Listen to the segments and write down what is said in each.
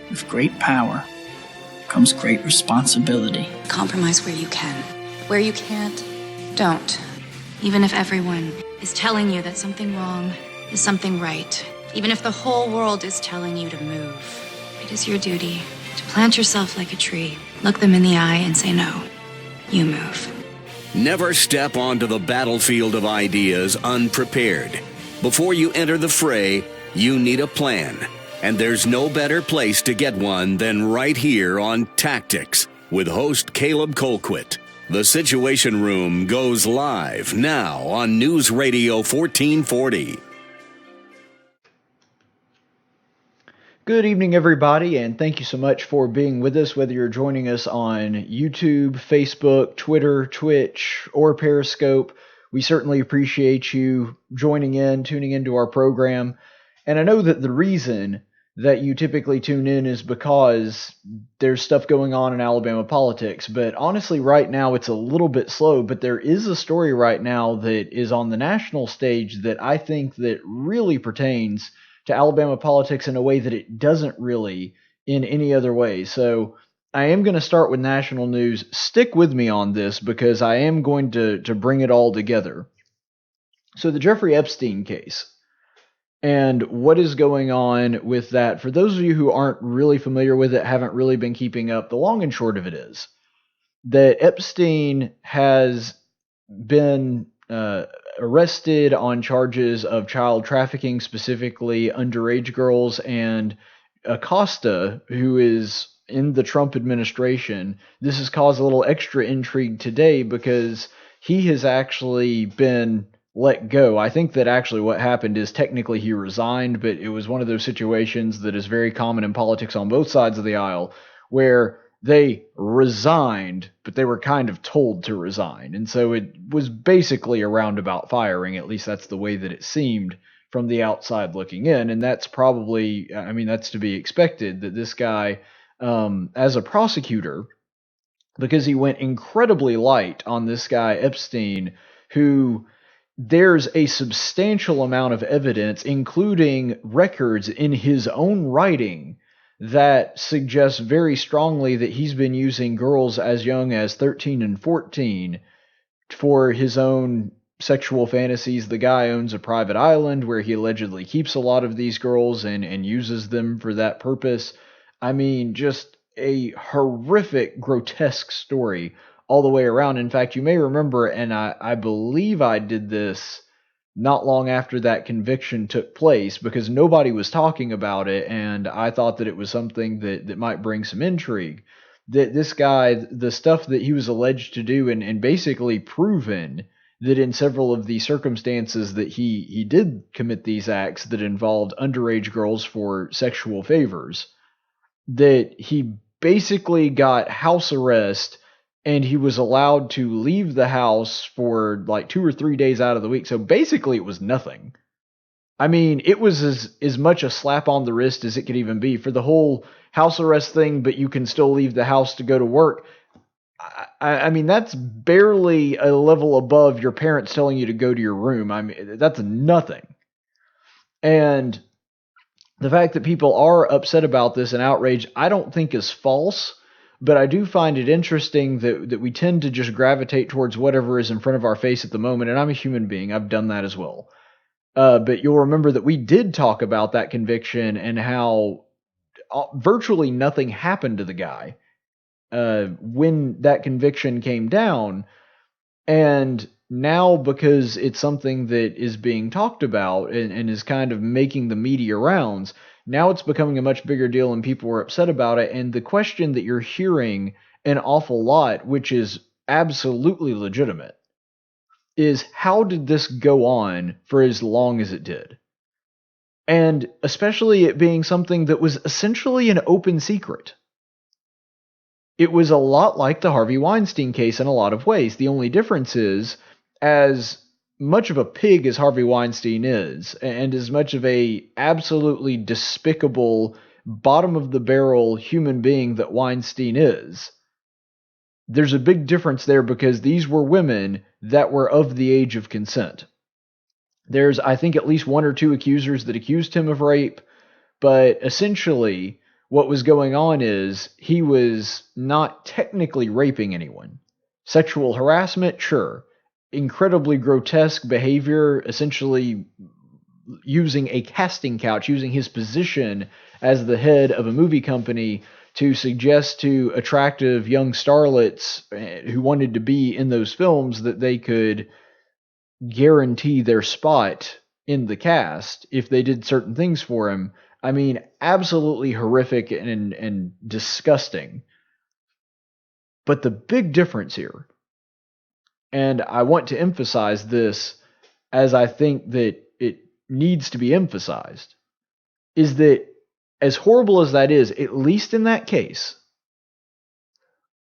With great power comes great responsibility. Compromise where you can. Where you can't, don't. Even if everyone is telling you that something wrong is something right. Even if the whole world is telling you to move. It is your duty to plant yourself like a tree, look them in the eye and say no. You move. Never step onto the battlefield of ideas unprepared. Before you enter the fray, you need a plan. And there's no better place to get one than right here on Tactics with host Caleb Colquitt. The Situation Room goes live now on News Radio 1440. Good evening, everybody, and thank you so much for being with us, whether you're joining us on YouTube, Facebook, Twitter, Twitch, or Periscope. We certainly appreciate you joining in, tuning into our program. And I know that the reason that you typically tune in is because there's stuff going on in Alabama politics. But honestly, right now, it's a little bit slow. But there is a story right now that is on the national stage that I think that really pertains to Alabama politics in a way that it doesn't really in any other way. So I am going to start with national news. Stick with me on this because I am going to bring it all together. So the Jeffrey Epstein case and what is going on with that. For those of you who aren't really familiar with it, haven't really been keeping up, the long and short of it is that Epstein has been arrested on charges of child trafficking, specifically underage girls, and Acosta, who is in the Trump administration. This has caused a little extra intrigue today because he has actually been let go. I think that actually what happened is technically he resigned, but it was one of those situations that is very common in politics on both sides of the aisle where they resigned, but they were kind of told to resign. And so it was basically a roundabout firing. At least that's the way that it seemed from the outside looking in. And that's probably, I mean, that's to be expected that this guy, as a prosecutor, because he went incredibly light on this guy, Epstein, who there's a substantial amount of evidence, including records in his own writing, that suggests very strongly that he's been using girls as young as 13 and 14 for his own sexual fantasies. The guy owns a private island where he allegedly keeps a lot of these girls and uses them for that purpose. I mean, just a horrific, grotesque story all the way around. In fact, you may remember, and I believe I did this not long after that conviction took place because nobody was talking about it, and I thought that it was something that might bring some intrigue. That this guy, the stuff that he was alleged to do and basically proven that in several of the circumstances that he did commit these acts that involved underage girls for sexual favors, that he basically got house arrest and he was allowed to leave the house for like 2 or 3 days out of the week. So basically it was nothing. I mean, it was as much a slap on the wrist as it could even be for the whole house arrest thing, but you can still leave the house to go to work. I mean, that's barely a level above your parents telling you to go to your room. I mean, that's nothing. And the fact that people are upset about this and outraged, I don't think is false. But I do find it interesting that we tend to just gravitate towards whatever is in front of our face at the moment. And I'm a human being. I've done that as well. But you'll remember that we did talk about that conviction and how virtually nothing happened to the guy when that conviction came down. And now, because it's something that is being talked about and is kind of making the media rounds, now it's becoming a much bigger deal and people are upset about it. And the question that you're hearing an awful lot, which is absolutely legitimate, is how did this go on for as long as it did? And especially it being something that was essentially an open secret. It was a lot like the Harvey Weinstein case in a lot of ways. The only difference is, as much of a pig as Harvey Weinstein is, and as much of a absolutely despicable, bottom-of-the-barrel human being that Weinstein is, there's a big difference there because these were women that were of the age of consent. There's, I think, at least 1 or 2 accusers that accused him of rape, but essentially what was going on is he was not technically raping anyone. Sexual harassment, sure. Incredibly grotesque behavior, essentially using a casting couch, using his position as the head of a movie company to suggest to attractive young starlets who wanted to be in those films that they could guarantee their spot in the cast if they did certain things for him. I mean, absolutely horrific and disgusting. But the big difference here, and I want to emphasize this as I think that it needs to be emphasized, is that as horrible as that is, at least in that case,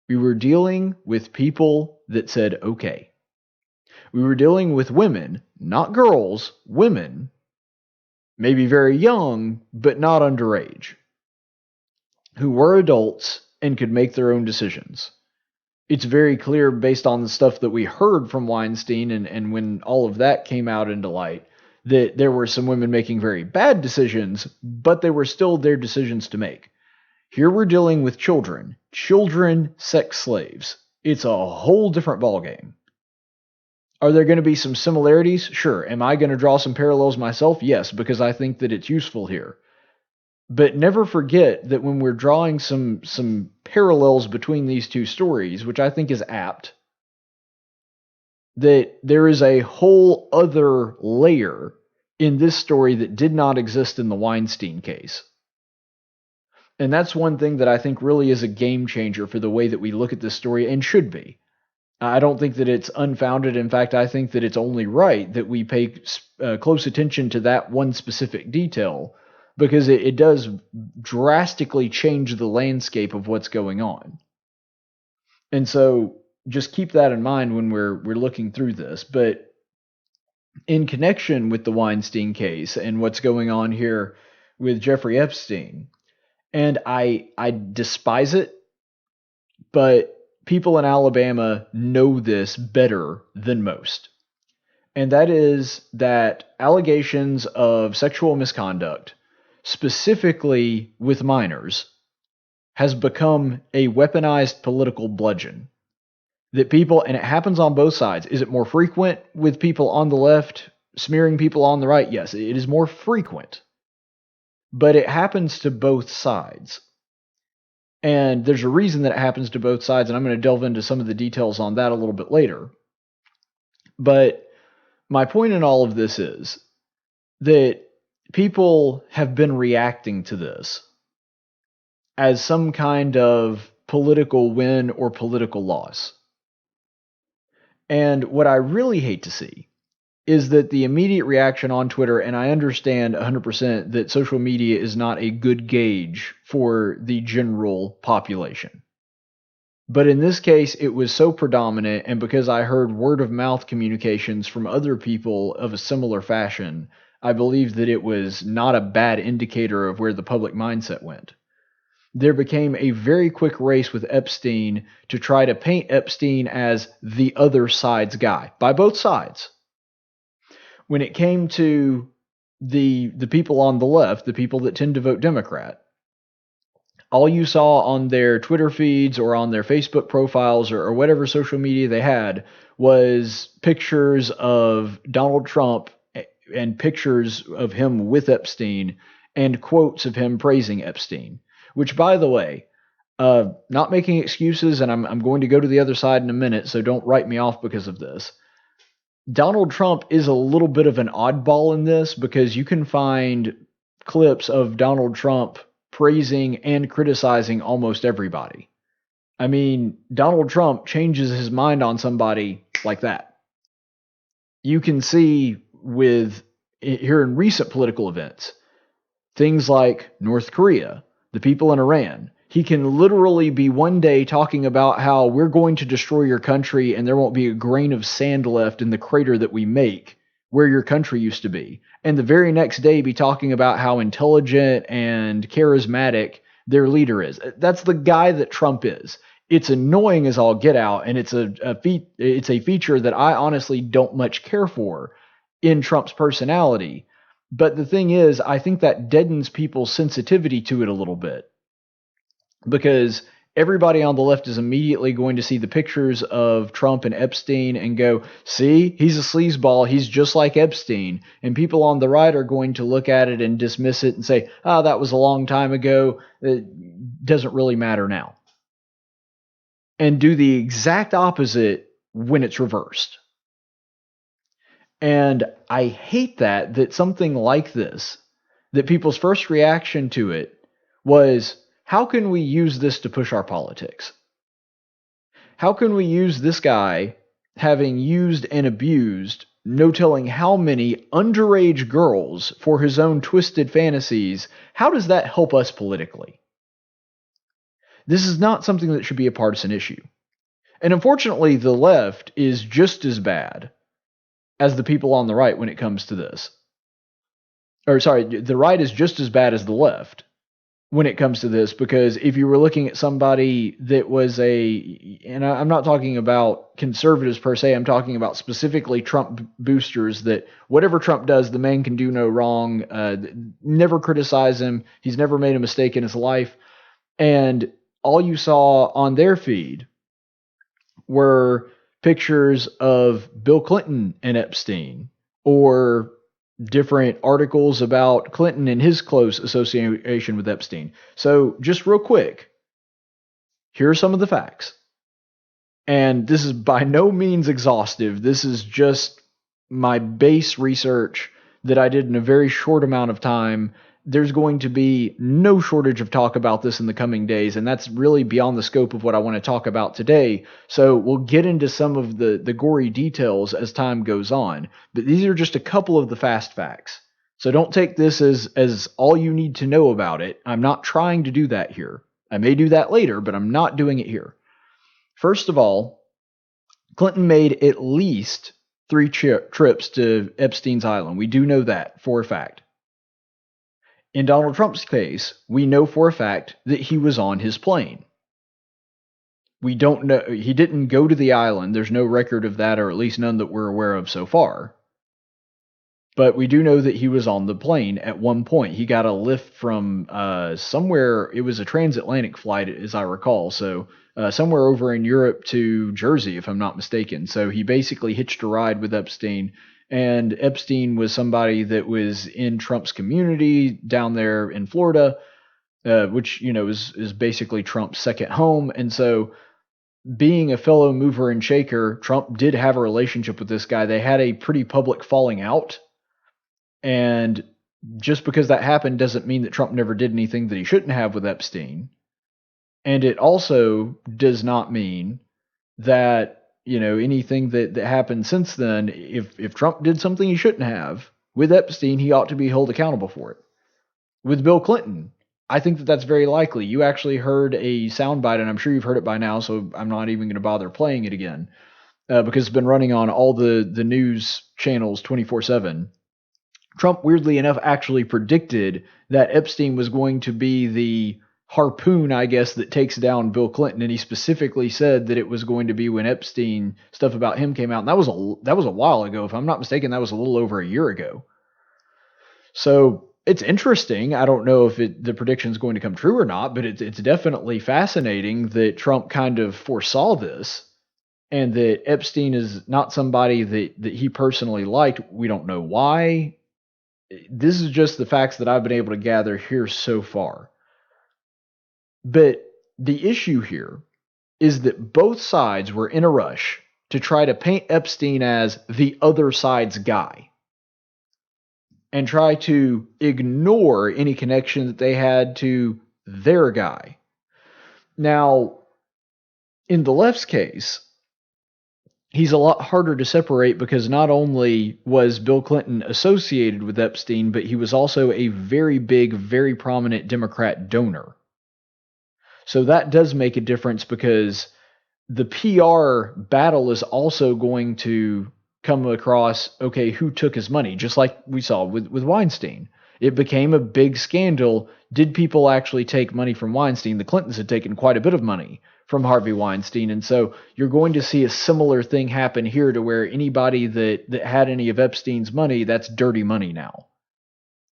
we were dealing with people that said, okay. We were dealing with women, not girls, women, maybe very young, but not underage, who were adults and could make their own decisions. It's very clear based on the stuff that we heard from Weinstein and when all of that came out into light, that there were some women making very bad decisions, but they were still their decisions to make. Here we're dealing with children, sex slaves. It's a whole different ballgame. Are there going to be some similarities? Sure. Am I going to draw some parallels myself? Yes, because I think that it's useful here. But never forget that when we're drawing some parallels between these two stories, which I think is apt, that there is a whole other layer in this story that did not exist in the Weinstein case. And that's one thing that I think really is a game changer for the way that we look at this story, and should be. I don't think that it's unfounded. In fact, I think that it's only right that we pay close attention to that one specific detail, because it does drastically change the landscape of what's going on. And so just keep that in mind when we're looking through this. But in connection with the Weinstein case and what's going on here with Jeffrey Epstein, and I despise it, but people in Alabama know this better than most. And that is that allegations of sexual misconduct, specifically with minors, has become a weaponized political bludgeon. That people, and it happens on both sides. Is it more frequent with people on the left smearing people on the right? Yes, it is more frequent. But it happens to both sides. And there's a reason that it happens to both sides, and I'm going to delve into some of the details on that a little bit later. But my point in all of this is that people have been reacting to this as some kind of political win or political loss. And what I really hate to see is that the immediate reaction on Twitter, and I understand 100% that social media is not a good gauge for the general population. But in this case, it was so predominant, and because I heard word of mouth communications from other people of a similar fashion, I believe that it was not a bad indicator of where the public mindset went. There became a very quick race with Epstein to try to paint Epstein as the other side's guy, by both sides. When it came to the people on the left, the people that tend to vote Democrat, all you saw on their Twitter feeds or on their Facebook profiles or whatever social media they had was pictures of Donald Trump and pictures of him with Epstein and quotes of him praising Epstein. Which, by the way, not making excuses, and I'm going to go to the other side in a minute, so don't write me off because of this. Donald Trump is a little bit of an oddball in this, because you can find clips of Donald Trump praising and criticizing almost everybody. I mean, Donald Trump changes his mind on somebody like that. You can see with here in recent political events, things like North Korea, the people in Iran. He can literally be one day talking about how we're going to destroy your country and there won't be a grain of sand left in the crater that we make where your country used to be. And the very next day be talking about how intelligent and charismatic their leader is. That's the guy that Trump is. It's annoying as all get out, and it's a feature that I honestly don't much care for in Trump's personality. But the thing is, I think that deadens people's sensitivity to it a little bit. because everybody on the left is immediately going to see the pictures of Trump and Epstein and go, see, he's a sleazeball. He's just like Epstein. And people on the right are going to look at it and dismiss it and say, oh, that was a long time ago. It doesn't really matter now. And do the exact opposite when it's reversed. And I hate that something like this, that people's first reaction to it was, how can we use this to push our politics? How can we use this guy having used and abused no telling how many underage girls for his own twisted fantasies? How does that help us politically? This is not something that should be a partisan issue. And unfortunately, the left is just as bad as the people on the right when it comes to this. Or sorry, the right is just as bad as the left when it comes to this, because if you were looking at somebody that was and I'm not talking about conservatives per se, I'm talking about specifically Trump boosters, that whatever Trump does, the man can do no wrong, never criticize him, he's never made a mistake in his life, and all you saw on their feed were pictures of Bill Clinton and Epstein, or different articles about Clinton and his close association with Epstein. So just real quick, here are some of the facts. And this is by no means exhaustive. This is just my base research that I did in a very short amount of time. There's going to be no shortage of talk about this in the coming days, and that's really beyond the scope of what I want to talk about today. So we'll get into some of the gory details as time goes on, but these are just a couple of the fast facts. So don't take this as all you need to know about it. I'm not trying to do that here. I may do that later, but I'm not doing it here. First of all, Clinton made at least 3 trips to Epstein's Island. We do know that for a fact. In Donald Trump's case, we know for a fact that he was on his plane. We don't know, he didn't go to the island. There's no record of that, or at least none that we're aware of so far. But we do know that he was on the plane at one point. He got a lift from somewhere, it was a transatlantic flight, as I recall. So somewhere over in Europe to Jersey, if I'm not mistaken. So he basically hitched a ride with Epstein. And Epstein was somebody that was in Trump's community down there in Florida, which, is basically Trump's second home. And so, being a fellow mover and shaker, Trump did have a relationship with this guy. They had a pretty public falling out. And just because that happened doesn't mean that Trump never did anything that he shouldn't have with Epstein. And it also does not mean that anything that happened since then, if Trump did something he shouldn't have with Epstein, he ought to be held accountable for it. With Bill Clinton, I think that that's very likely. You actually heard a soundbite, and I'm sure you've heard it by now, so I'm not even going to bother playing it again, because it's been running on all the news channels 24/7. Trump, weirdly enough, actually predicted that Epstein was going to be the harpoon, I guess, that takes down Bill Clinton, and he specifically said that it was going to be when Epstein stuff about him came out, and that was a while ago. If I'm not mistaken, that was a little over a year ago. So it's interesting. I don't know if the prediction is going to come true or not, but it's definitely fascinating that Trump kind of foresaw this, and that Epstein is not somebody that he personally liked. We don't know why. This is just the facts that I've been able to gather here so far. But the issue here is that both sides were in a rush to try to paint Epstein as the other side's guy and try to ignore any connection that they had to their guy. Now, in the left's case, he's a lot harder to separate, because not only was Bill Clinton associated with Epstein, but he was also a very big, very prominent Democrat donor. So that does make a difference, because the PR battle is also going to come across, okay, who took his money? Just like we saw with Weinstein. It became a big scandal. Did people actually take money from Weinstein? The Clintons had taken quite a bit of money from Harvey Weinstein. And so you're going to see a similar thing happen here, to where anybody that had any of Epstein's money, that's dirty money now.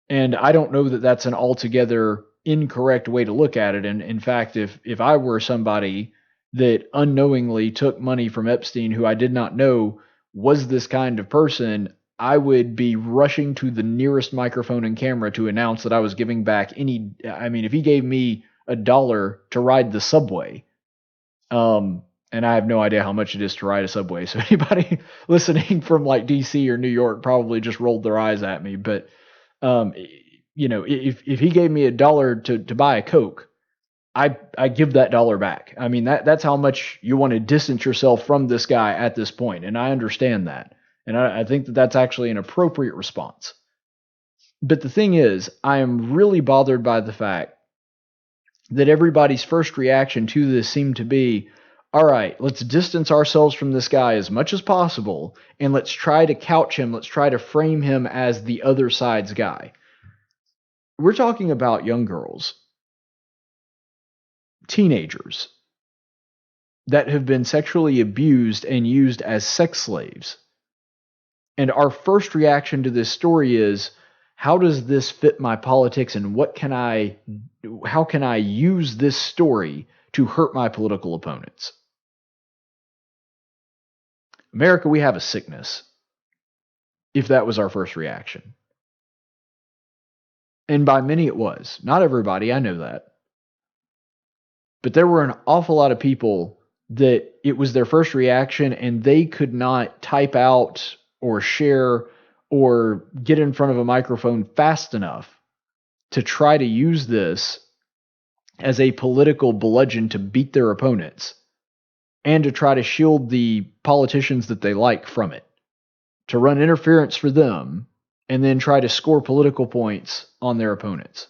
And I don't know that that's an altogether incorrect way to look at it. And in fact, if I were somebody that unknowingly took money from Epstein who I did not know was this kind of person, I would be rushing to the nearest microphone and camera to announce that I was giving back if he gave me $1 to ride the subway, and I have no idea how much it is to ride a subway. So anybody listening from like DC or New York probably just rolled their eyes at me. But, if he gave me $1 to buy a Coke, I give that $1 back. I mean, that's how much you want to distance yourself from this guy at this point. And I understand that. And I think that that's actually an appropriate response. But the thing is, I am really bothered by the fact that everybody's first reaction to this seemed to be, all right, let's distance ourselves from this guy as much as possible, and let's try to couch him, let's try to frame him as the other side's guy. We're talking about young girls, teenagers, that have been sexually abused and used as sex slaves. And our first reaction to this story is, how does this fit my politics, and how can I use this story to hurt my political opponents? America, we have a sickness, if that was our first reaction. And by many it was. Not everybody, I know that. But there were an awful lot of people that it was their first reaction, and they could not type out or share or get in front of a microphone fast enough to try to use this as a political bludgeon to beat their opponents and to try to shield the politicians that they like from it, to run interference for them and then try to score political points on their opponents.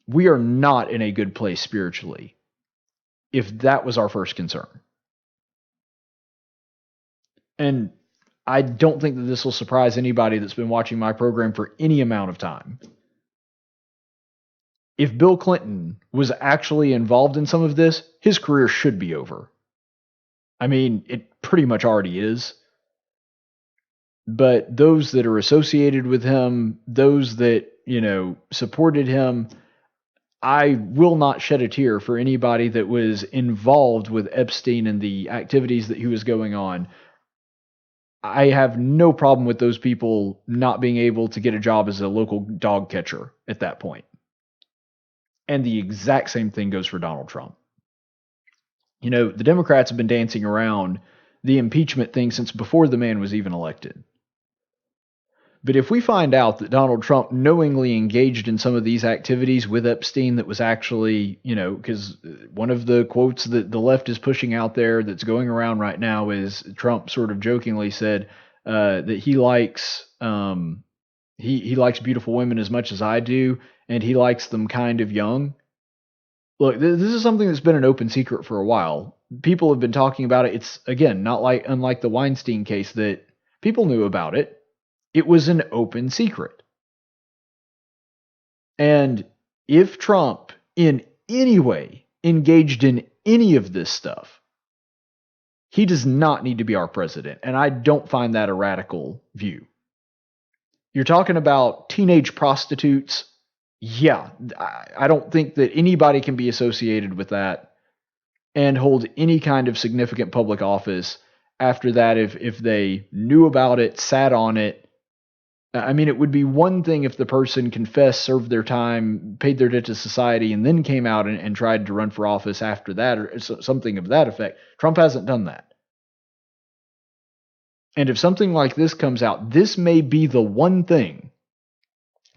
We are not in a good place spiritually if that was our first concern. And I don't think that this will surprise anybody that's been watching my program for any amount of time. If Bill Clinton was actually involved in some of this, his career should be over. I mean, it pretty much already is. But those that are associated with him, those that, supported him, I will not shed a tear for anybody that was involved with Epstein and the activities that he was going on. I have no problem with those people not being able to get a job as a local dog catcher at that point. And the exact same thing goes for Donald Trump. The Democrats have been dancing around the impeachment thing since before the man was even elected. But if we find out that Donald Trump knowingly engaged in some of these activities with Epstein that was actually, because one of the quotes that the left is pushing out there that's going around right now is Trump sort of jokingly said that he likes he likes beautiful women as much as I do, and he likes them kind of young. Look, this is something that's been an open secret for a while. People have been talking about it. It's, again, unlike the Weinstein case that people knew about it. It was an open secret. And if Trump in any way engaged in any of this stuff, he does not need to be our president. And I don't find that a radical view. You're talking about teenage prostitutes. Yeah, I don't think that anybody can be associated with that and hold any kind of significant public office after that if they knew about it, sat on it. I mean, it would be one thing if the person confessed, served their time, paid their debt to society, and then came out and tried to run for office after that, or something of that effect. Trump hasn't done that. And if something like this comes out, this may be the one thing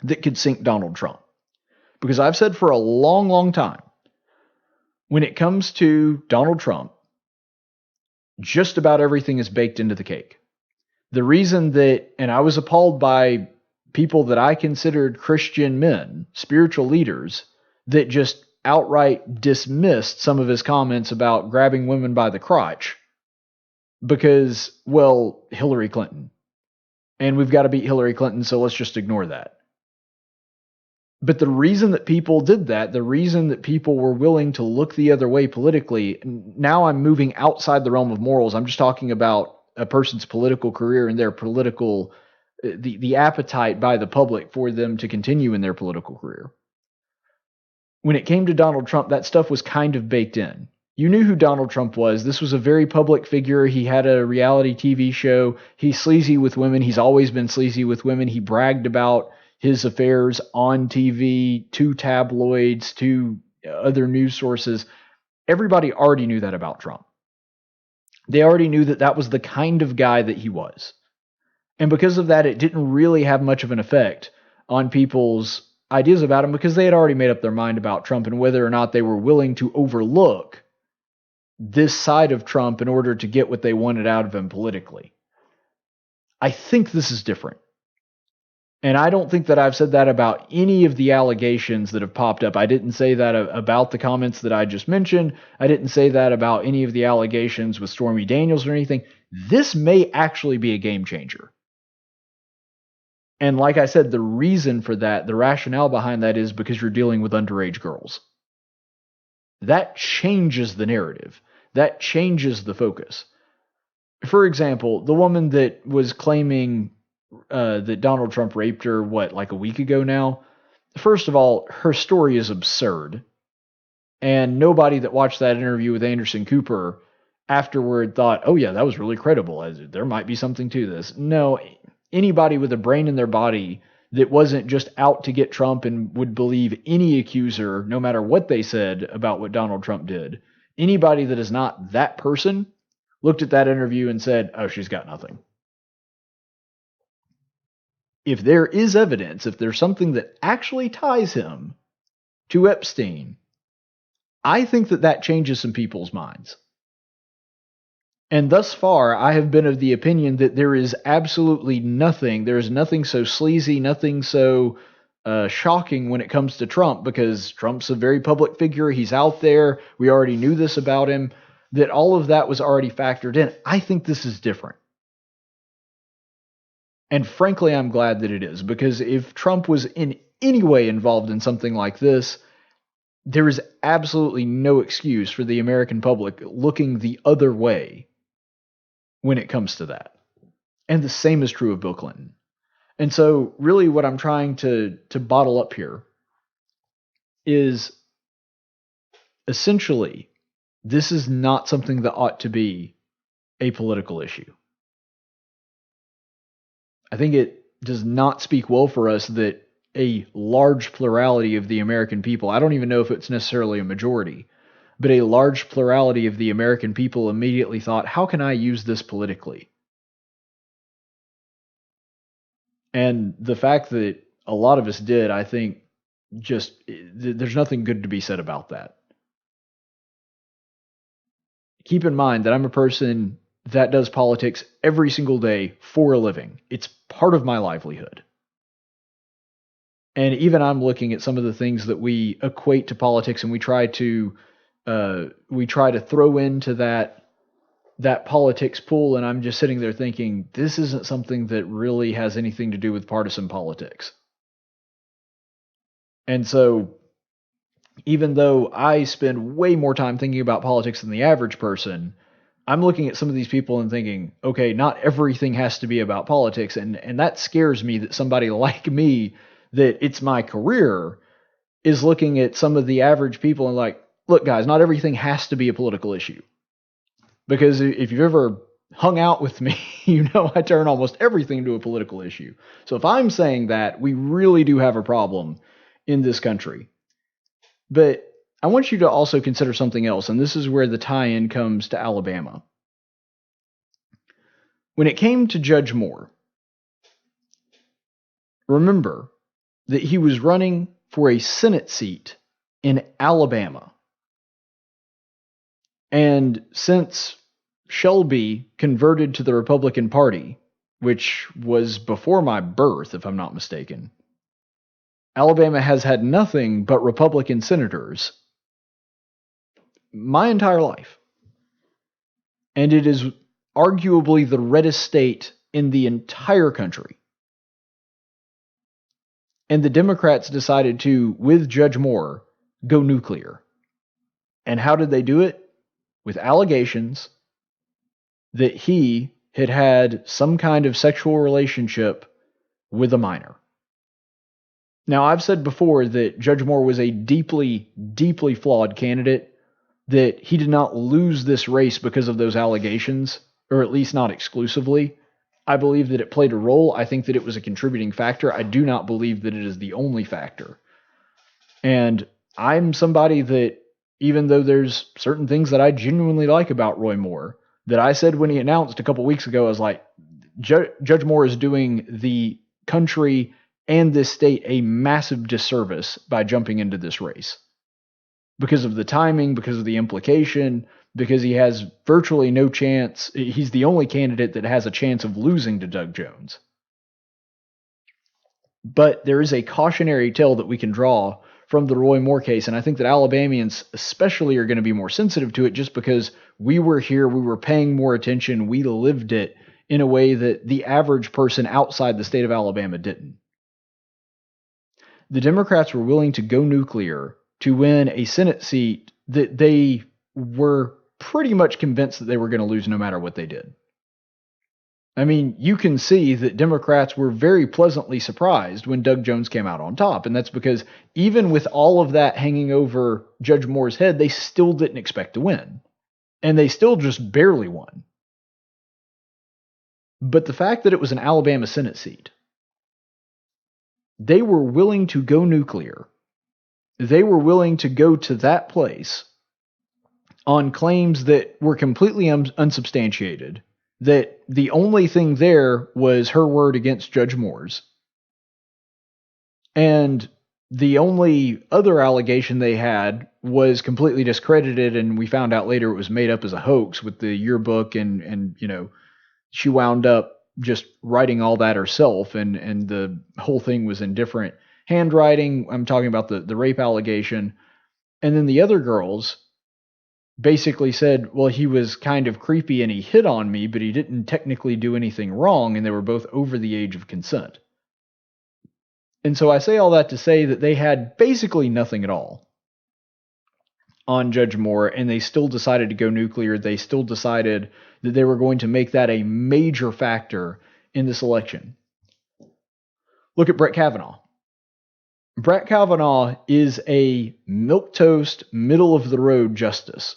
that could sink Donald Trump. Because I've said for a long, long time, when it comes to Donald Trump, just about everything is baked into the cake. The reason that, and I was appalled by people that I considered Christian men, spiritual leaders, that just outright dismissed some of his comments about grabbing women by the crotch because, well, Hillary Clinton. And we've got to beat Hillary Clinton, so let's just ignore that. But the reason that people did that, the reason that people were willing to look the other way politically, now I'm moving outside the realm of morals. I'm just talking about a person's political career and their political the appetite by the public for them to continue in their political career. When it came to Donald Trump, that stuff was kind of baked in. You knew who Donald Trump was. This was a very public figure. He had a reality TV show. He's sleazy with women. He's always been sleazy with women. He bragged about his affairs on TV, to tabloids, to other news sources. Everybody already knew that about Trump. They already knew that that was the kind of guy that he was. And because of that, it didn't really have much of an effect on people's ideas about him, because they had already made up their mind about Trump and whether or not they were willing to overlook this side of Trump in order to get what they wanted out of him politically. I think this is different. And I don't think that I've said that about any of the allegations that have popped up. I didn't say that about the comments that I just mentioned. I didn't say that about any of the allegations with Stormy Daniels or anything. This may actually be a game changer. And like I said, the reason for that, the rationale behind that, is because you're dealing with underage girls. That changes the narrative. That changes the focus. For example, the woman that was claiming that Donald Trump raped her, like a week ago now? First of all, her story is absurd. And nobody that watched that interview with Anderson Cooper afterward thought, oh yeah, that was really credible. There might be something to this. No, anybody with a brain in their body that wasn't just out to get Trump and would believe any accuser, no matter what they said about what Donald Trump did, anybody that is not that person looked at that interview and said, oh, she's got nothing. If there is evidence, if there's something that actually ties him to Epstein, I think that changes some people's minds. And thus far, I have been of the opinion that there is absolutely nothing. There is nothing so sleazy, nothing so shocking when it comes to Trump, because Trump's a very public figure. He's out there. We already knew this about him, that all of that was already factored in. I think this is different. And frankly, I'm glad that it is, because if Trump was in any way involved in something like this, there is absolutely no excuse for the American public looking the other way when it comes to that. And the same is true of Bill Clinton. And so really what I'm trying to bottle up here is essentially, this is not something that ought to be a political issue. I think it does not speak well for us that a large plurality of the American people, I don't even know if it's necessarily a majority, but a large plurality of the American people immediately thought, how can I use this politically? And the fact that a lot of us did, I think, just, there's nothing good to be said about that. Keep in mind that I'm a person that does politics every single day for a living. It's part of my livelihood. And even I'm looking at some of the things that we equate to politics, and we try to throw into that politics pool, and I'm just sitting there thinking, this isn't something that really has anything to do with partisan politics. And so, even though I spend way more time thinking about politics than the average person, I'm looking at some of these people and thinking, okay, not everything has to be about politics. And that scares me, that somebody like me, that it's my career, is looking at some of the average people and like, look guys, not everything has to be a political issue. Because if you've ever hung out with me, you know I turn almost everything into a political issue. So if I'm saying that, we really do have a problem in this country. But I want you to also consider something else, and this is where the tie-in comes to Alabama. When it came to Judge Moore, remember that he was running for a Senate seat in Alabama. And since Shelby converted to the Republican Party, which was before my birth, if I'm not mistaken, Alabama has had nothing but Republican senators my entire life. And it is arguably the reddest state in the entire country. And the Democrats decided to, with Judge Moore, go nuclear. And how did they do it? With allegations that he had had some kind of sexual relationship with a minor. Now, I've said before that Judge Moore was a deeply, deeply flawed candidate, that he did not lose this race because of those allegations, or at least not exclusively. I believe that it played a role. I think that it was a contributing factor. I do not believe that it is the only factor. And I'm somebody that, even though there's certain things that I genuinely like about Roy Moore, that I said when he announced a couple weeks ago, I was like, Judge Moore is doing the country and this state a massive disservice by jumping into this race. Because of the timing, because of the implication, because he has virtually no chance. He's the only candidate that has a chance of losing to Doug Jones. But there is a cautionary tale that we can draw from the Roy Moore case, and I think that Alabamians especially are going to be more sensitive to it just because we were here, we were paying more attention, we lived it in a way that the average person outside the state of Alabama didn't. The Democrats were willing to go nuclear to win a Senate seat that they were pretty much convinced that they were going to lose no matter what they did. I mean, you can see that Democrats were very pleasantly surprised when Doug Jones came out on top, and that's because even with all of that hanging over Judge Moore's head, they still didn't expect to win. And they still just barely won. But the fact that it was an Alabama Senate seat, they were willing to go nuclear. They were willing to go to that place on claims that were completely unsubstantiated, that the only thing there was her word against Judge Moore's. And the only other allegation they had was completely discredited, and we found out later it was made up as a hoax with the yearbook, and you know, she wound up just writing all that herself, and the whole thing was in different handwriting. I'm talking about the rape allegation. And then the other girls basically said, well, he was kind of creepy and he hit on me, but he didn't technically do anything wrong, and they were both over the age of consent. And so I say all that to say that they had basically nothing at all on Judge Moore, and they still decided to go nuclear. They still decided that they were going to make that a major factor in this election. Look at Brett Kavanaugh. Brett Kavanaugh is a milquetoast, middle-of-the-road justice.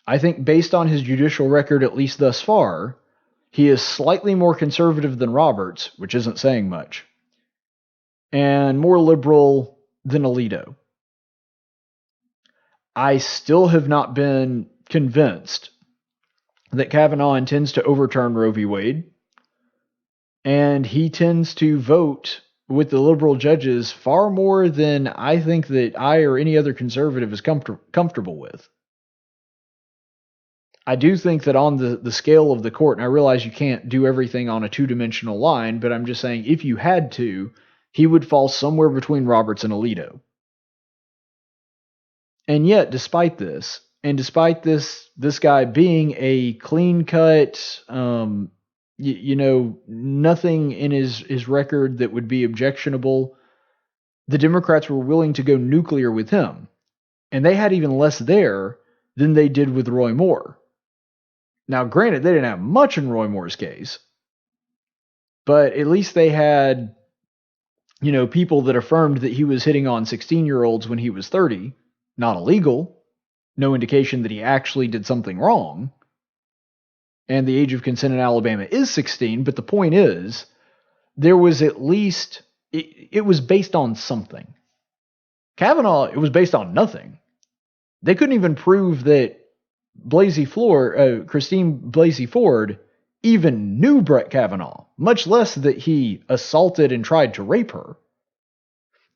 I think based on his judicial record, at least thus far, he is slightly more conservative than Roberts, which isn't saying much, and more liberal than Alito. I still have not been convinced that Kavanaugh intends to overturn Roe v. Wade, and he tends to vote with the liberal judges far more than I think that I or any other conservative is comfortable with. I do think that on the scale of the court, and I realize you can't do everything on a two-dimensional line, but I'm just saying if you had to, he would fall somewhere between Roberts and Alito. And yet, despite this, and despite this guy being a clean-cut, nothing in his record that would be objectionable, the Democrats were willing to go nuclear with him. And they had even less there than they did with Roy Moore. Now, granted, they didn't have much in Roy Moore's case, but at least they had, people that affirmed that he was hitting on 16-year-olds when he was 30, not illegal, no indication that he actually did something wrong. And the age of consent in Alabama is 16, but the point is, there was at least, it was based on something. Kavanaugh, it was based on nothing. They couldn't even prove that Christine Blasey Ford even knew Brett Kavanaugh, much less that he assaulted and tried to rape her.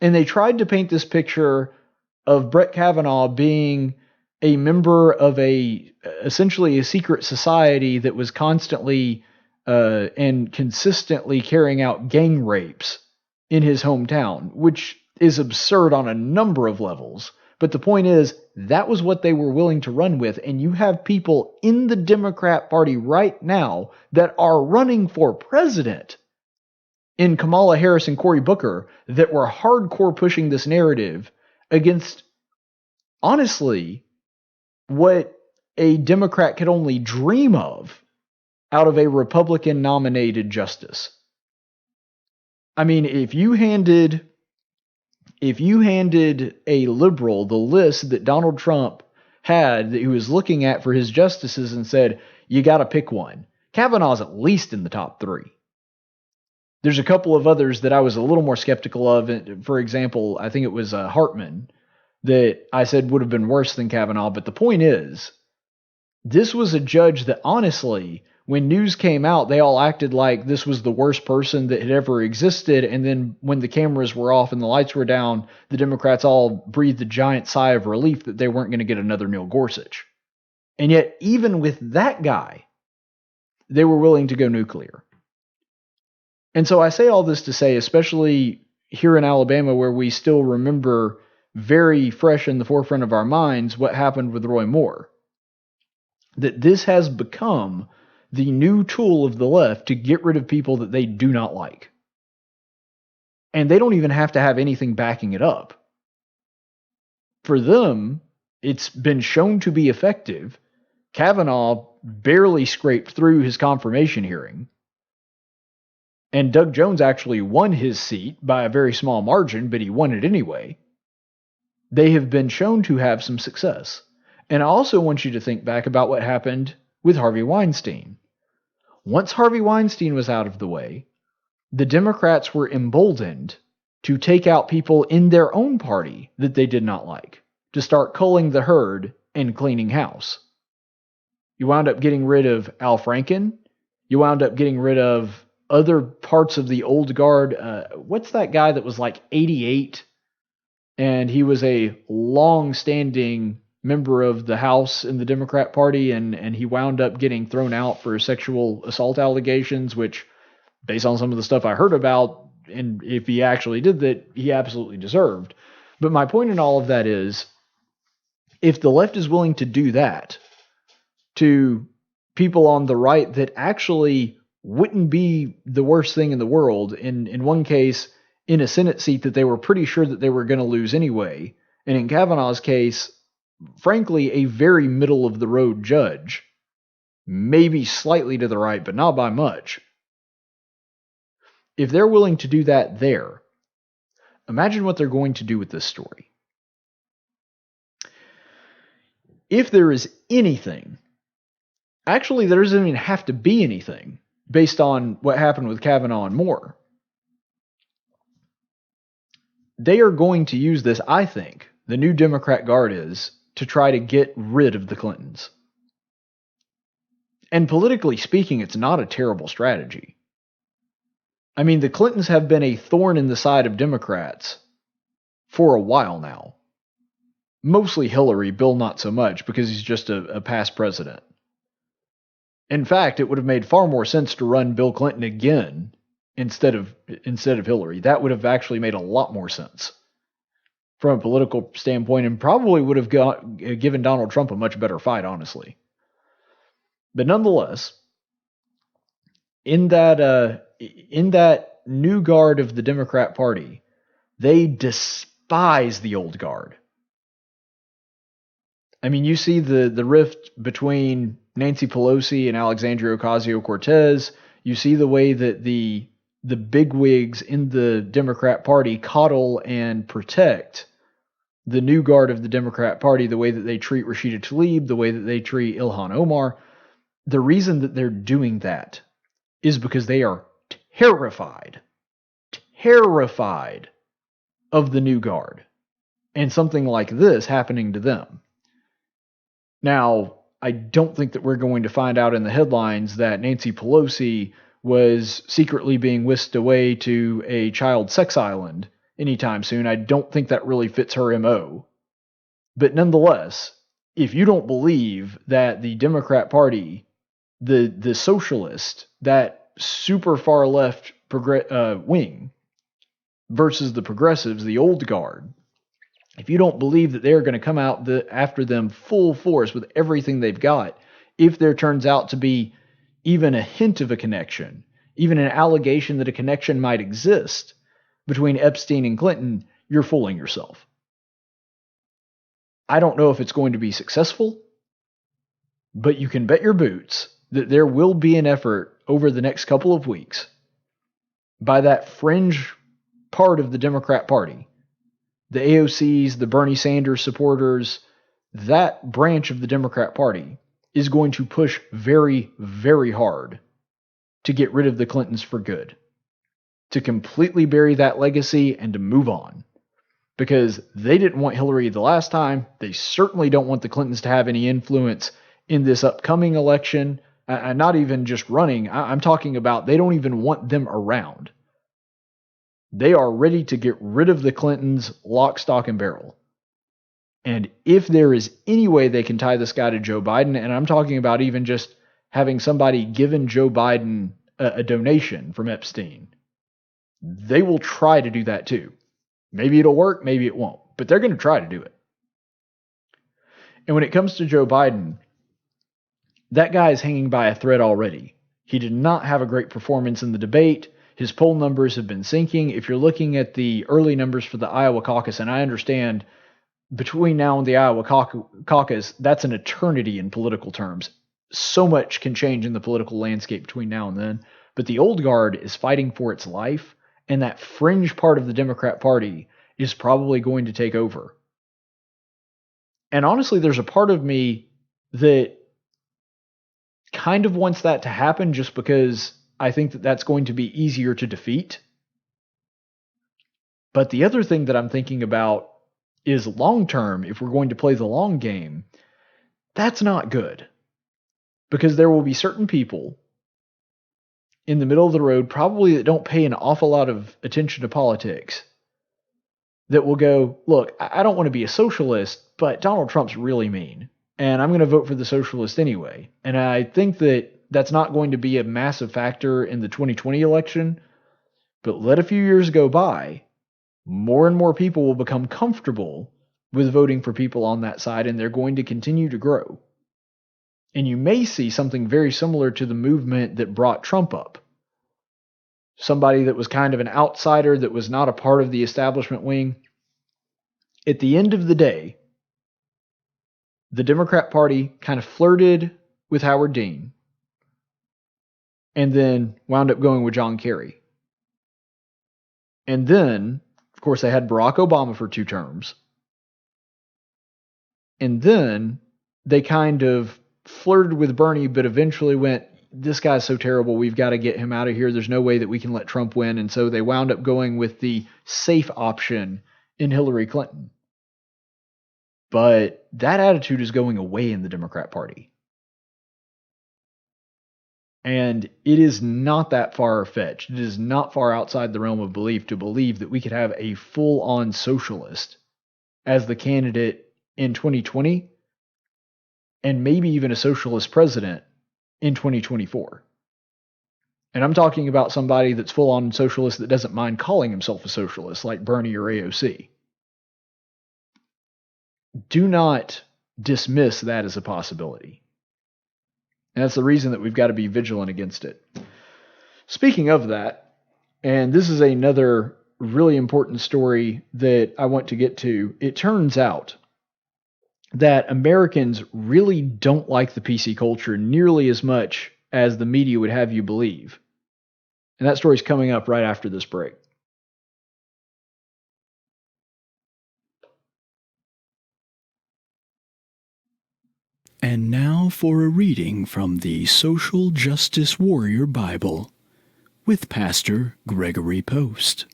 And they tried to paint this picture of Brett Kavanaugh being a member of essentially a secret society that was constantly and consistently carrying out gang rapes in his hometown, which is absurd on a number of levels. But the point is, that was what they were willing to run with, and you have people in the Democrat Party right now that are running for president in Kamala Harris and Cory Booker that were hardcore pushing this narrative against, honestly, what a Democrat could only dream of out of a Republican-nominated justice. I mean, if you handed a liberal the list that Donald Trump had that he was looking at for his justices and said, you got to pick one, Kavanaugh's at least in the top three. There's a couple of others that I was a little more skeptical of. For example, I think it was Hartman that I said would have been worse than Kavanaugh. But the point is, this was a judge that honestly, when news came out, they all acted like this was the worst person that had ever existed. And then when the cameras were off and the lights were down, the Democrats all breathed a giant sigh of relief that they weren't going to get another Neil Gorsuch. And yet, even with that guy, they were willing to go nuclear. And so I say all this to say, especially here in Alabama, where we still remember very fresh in the forefront of our minds what happened with Roy Moore, that this has become the new tool of the left to get rid of people that they do not like. And they don't even have to have anything backing it up. For them, it's been shown to be effective. Kavanaugh barely scraped through his confirmation hearing. And Doug Jones actually won his seat by a very small margin, but he won it anyway. They have been shown to have some success. And I also want you to think back about what happened with Harvey Weinstein. Once Harvey Weinstein was out of the way, the Democrats were emboldened to take out people in their own party that they did not like, to start culling the herd and cleaning house. You wound up getting rid of Al Franken. You wound up getting rid of other parts of the old guard. What's that guy that was like 88? And he was a long-standing member of the House in the Democrat Party, and he wound up getting thrown out for sexual assault allegations, which, based on some of the stuff I heard about, and if he actually did that, he absolutely deserved. But my point in all of that is, if the left is willing to do that to people on the right that actually wouldn't be the worst thing in the world, in one case, in a Senate seat that they were pretty sure that they were going to lose anyway, and in Kavanaugh's case, frankly, a very middle-of-the-road judge, maybe slightly to the right, but not by much. If they're willing to do that there, imagine what they're going to do with this story. If there is anything, actually there doesn't even have to be anything based on what happened with Kavanaugh and Moore. They are going to use this, I think, the new Democrat Guard is, to try to get rid of the Clintons. And politically speaking, it's not a terrible strategy. I mean, the Clintons have been a thorn in the side of Democrats for a while now. Mostly Hillary, Bill not so much, because he's just a past president. In fact, it would have made far more sense to run Bill Clinton again instead of Hillary. That would have actually made a lot more sense from a political standpoint, and probably would have given Donald Trump a much better fight, honestly. But nonetheless, in that new guard of the Democrat Party, they despise the old guard. I mean, you see the rift between Nancy Pelosi and Alexandria Ocasio-Cortez. You see the way that the bigwigs in the Democrat Party coddle and protect the new guard of the Democrat Party, the way that they treat Rashida Tlaib, the way that they treat Ilhan Omar. The reason that they're doing that is because they are terrified of the new guard and something like this happening to them. Now, I don't think that we're going to find out in the headlines that Nancy Pelosi was secretly being whisked away to a child sex island anytime soon. I don't think that really fits her MO. But nonetheless, if you don't believe that the Democrat Party, the socialist, that super far left wing versus the progressives, the old guard, if you don't believe that they're going to come out after them full force with everything they've got, if there turns out to be even a hint of a connection, even an allegation that a connection might exist between Epstein and Clinton, you're fooling yourself. I don't know if it's going to be successful, but you can bet your boots that there will be an effort over the next couple of weeks by that fringe part of the Democrat Party, the AOCs, the Bernie Sanders supporters, that branch of the Democrat Party is going to push very, very hard to get rid of the Clintons for good, to completely bury that legacy and to move on. Because they didn't want Hillary the last time. They certainly don't want the Clintons to have any influence in this upcoming election. Not even just running. I'm talking about they don't even want them around. They are ready to get rid of the Clintons lock, stock, and barrel. And if there is any way they can tie this guy to Joe Biden, and I'm talking about even just having somebody given Joe Biden a donation from Epstein, they will try to do that too. Maybe it'll work, maybe it won't, but they're going to try to do it. And when it comes to Joe Biden, that guy is hanging by a thread already. He did not have a great performance in the debate. His poll numbers have been sinking. If you're looking at the early numbers for the Iowa caucus, and I understand between now and the Iowa caucus, that's an eternity in political terms. So much can change in the political landscape between now and then. But the old guard is fighting for its life. And that fringe part of the Democrat Party is probably going to take over. And honestly, there's a part of me that kind of wants that to happen just because I think that that's going to be easier to defeat. But the other thing that I'm thinking about is long term, if we're going to play the long game, that's not good. Because there will be certain people in the middle of the road, probably that don't pay an awful lot of attention to politics, that will go, look, I don't want to be a socialist, but Donald Trump's really mean, and I'm going to vote for the socialist anyway. And I think that that's not going to be a massive factor in the 2020 election, but let a few years go by, more and more people will become comfortable with voting for people on that side, and they're going to continue to grow. And you may see something very similar to the movement that brought Trump up. Somebody that was kind of an outsider, that was not a part of the establishment wing. At the end of the day, the Democrat Party kind of flirted with Howard Dean and then wound up going with John Kerry. And then, of course, they had Barack Obama for 2 terms. And then they kind of flirted with Bernie, but eventually went, this guy's so terrible, we've got to get him out of here. There's no way that we can let Trump win. And so they wound up going with the safe option in Hillary Clinton. But that attitude is going away in the Democrat Party. And it is not that far-fetched. It is not far outside the realm of belief to believe that we could have a full-on socialist as the candidate in 2020, and maybe even a socialist president in 2024. And I'm talking about somebody that's full-on socialist that doesn't mind calling himself a socialist, like Bernie or AOC. Do not dismiss that as a possibility. And that's the reason that we've got to be vigilant against it. Speaking of that, and this is another really important story that I want to get to, it turns out that Americans really don't like the PC culture nearly as much as the media would have you believe. And that story's coming up right after this break. And now for a reading from the Social Justice Warrior Bible with Pastor Gregory Post.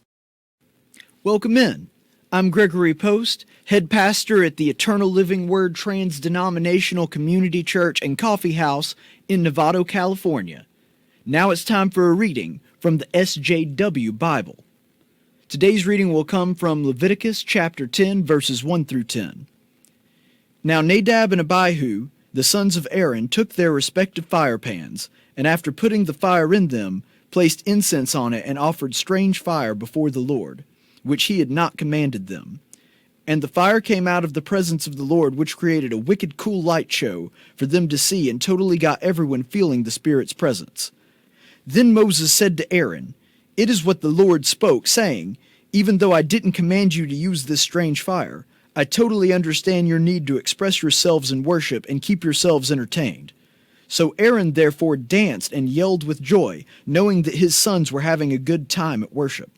Welcome in. I'm Gregory Post, head pastor at the Eternal Living Word Trans-Denominational Community Church and Coffee House in Novato, California. Now it's time for a reading from the SJW Bible. Today's reading will come from Leviticus chapter 10, verses 1 through 10. Now Nadab and Abihu, the sons of Aaron, took their respective fire pans, and after putting the fire in them, placed incense on it and offered strange fire before the Lord, which he had not commanded them. And the fire came out of the presence of the Lord, which created a wicked cool light show for them to see, and totally got everyone feeling the Spirit's presence. Then Moses said to Aaron, "It is what the Lord spoke, saying, even though I didn't command you to use this strange fire, I totally understand your need to express yourselves in worship and keep yourselves entertained. So Aaron therefore danced and yelled with joy, knowing that his sons were having a good time at worship.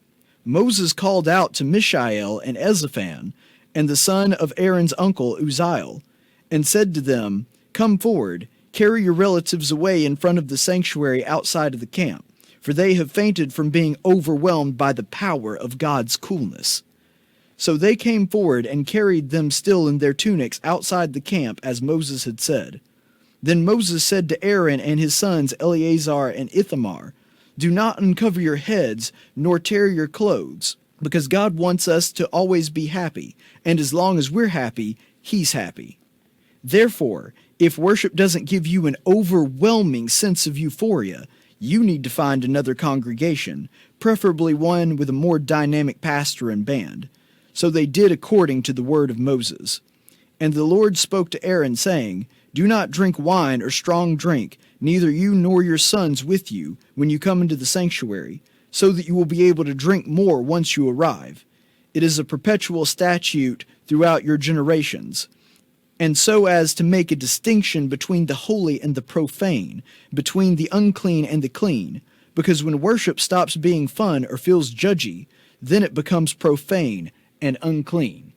Moses called out to Mishael and Ezaphan, and the son of Aaron's uncle Uzziel, and said to them, "Come forward, carry your relatives away in front of the sanctuary outside of the camp, for they have fainted from being overwhelmed by the power of God's coolness." So they came forward and carried them still in their tunics outside the camp, as Moses had said. Then Moses said to Aaron and his sons Eleazar and Ithamar, "Do not uncover your heads, nor tear your clothes, because God wants us to always be happy, and as long as we're happy, He's happy. Therefore, if worship doesn't give you an overwhelming sense of euphoria, you need to find another congregation, preferably one with a more dynamic pastor and band." So they did according to the word of Moses. And the Lord spoke to Aaron, saying, "Do not drink wine or strong drink, neither you nor your sons with you, when you come into the sanctuary, so that you will be able to drink more once you arrive. It is a perpetual statute throughout your generations. And so as to make a distinction between the holy and the profane, between the unclean and the clean, because when worship stops being fun or feels judgy, then it becomes profane and unclean."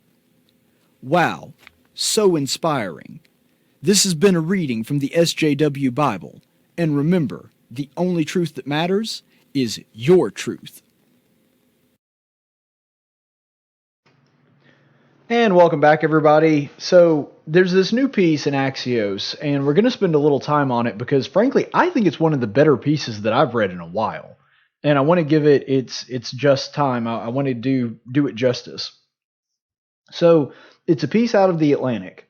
Wow, so inspiring. This has been a reading from the SJW Bible. And remember, the only truth that matters is your truth. And welcome back, everybody. So there's this new piece in Axios, and we're going to spend a little time on it because, frankly, I think it's one of the better pieces that I've read in a while. And I want to give it its just time. I want to do it justice. So it's a piece out of the Atlantic,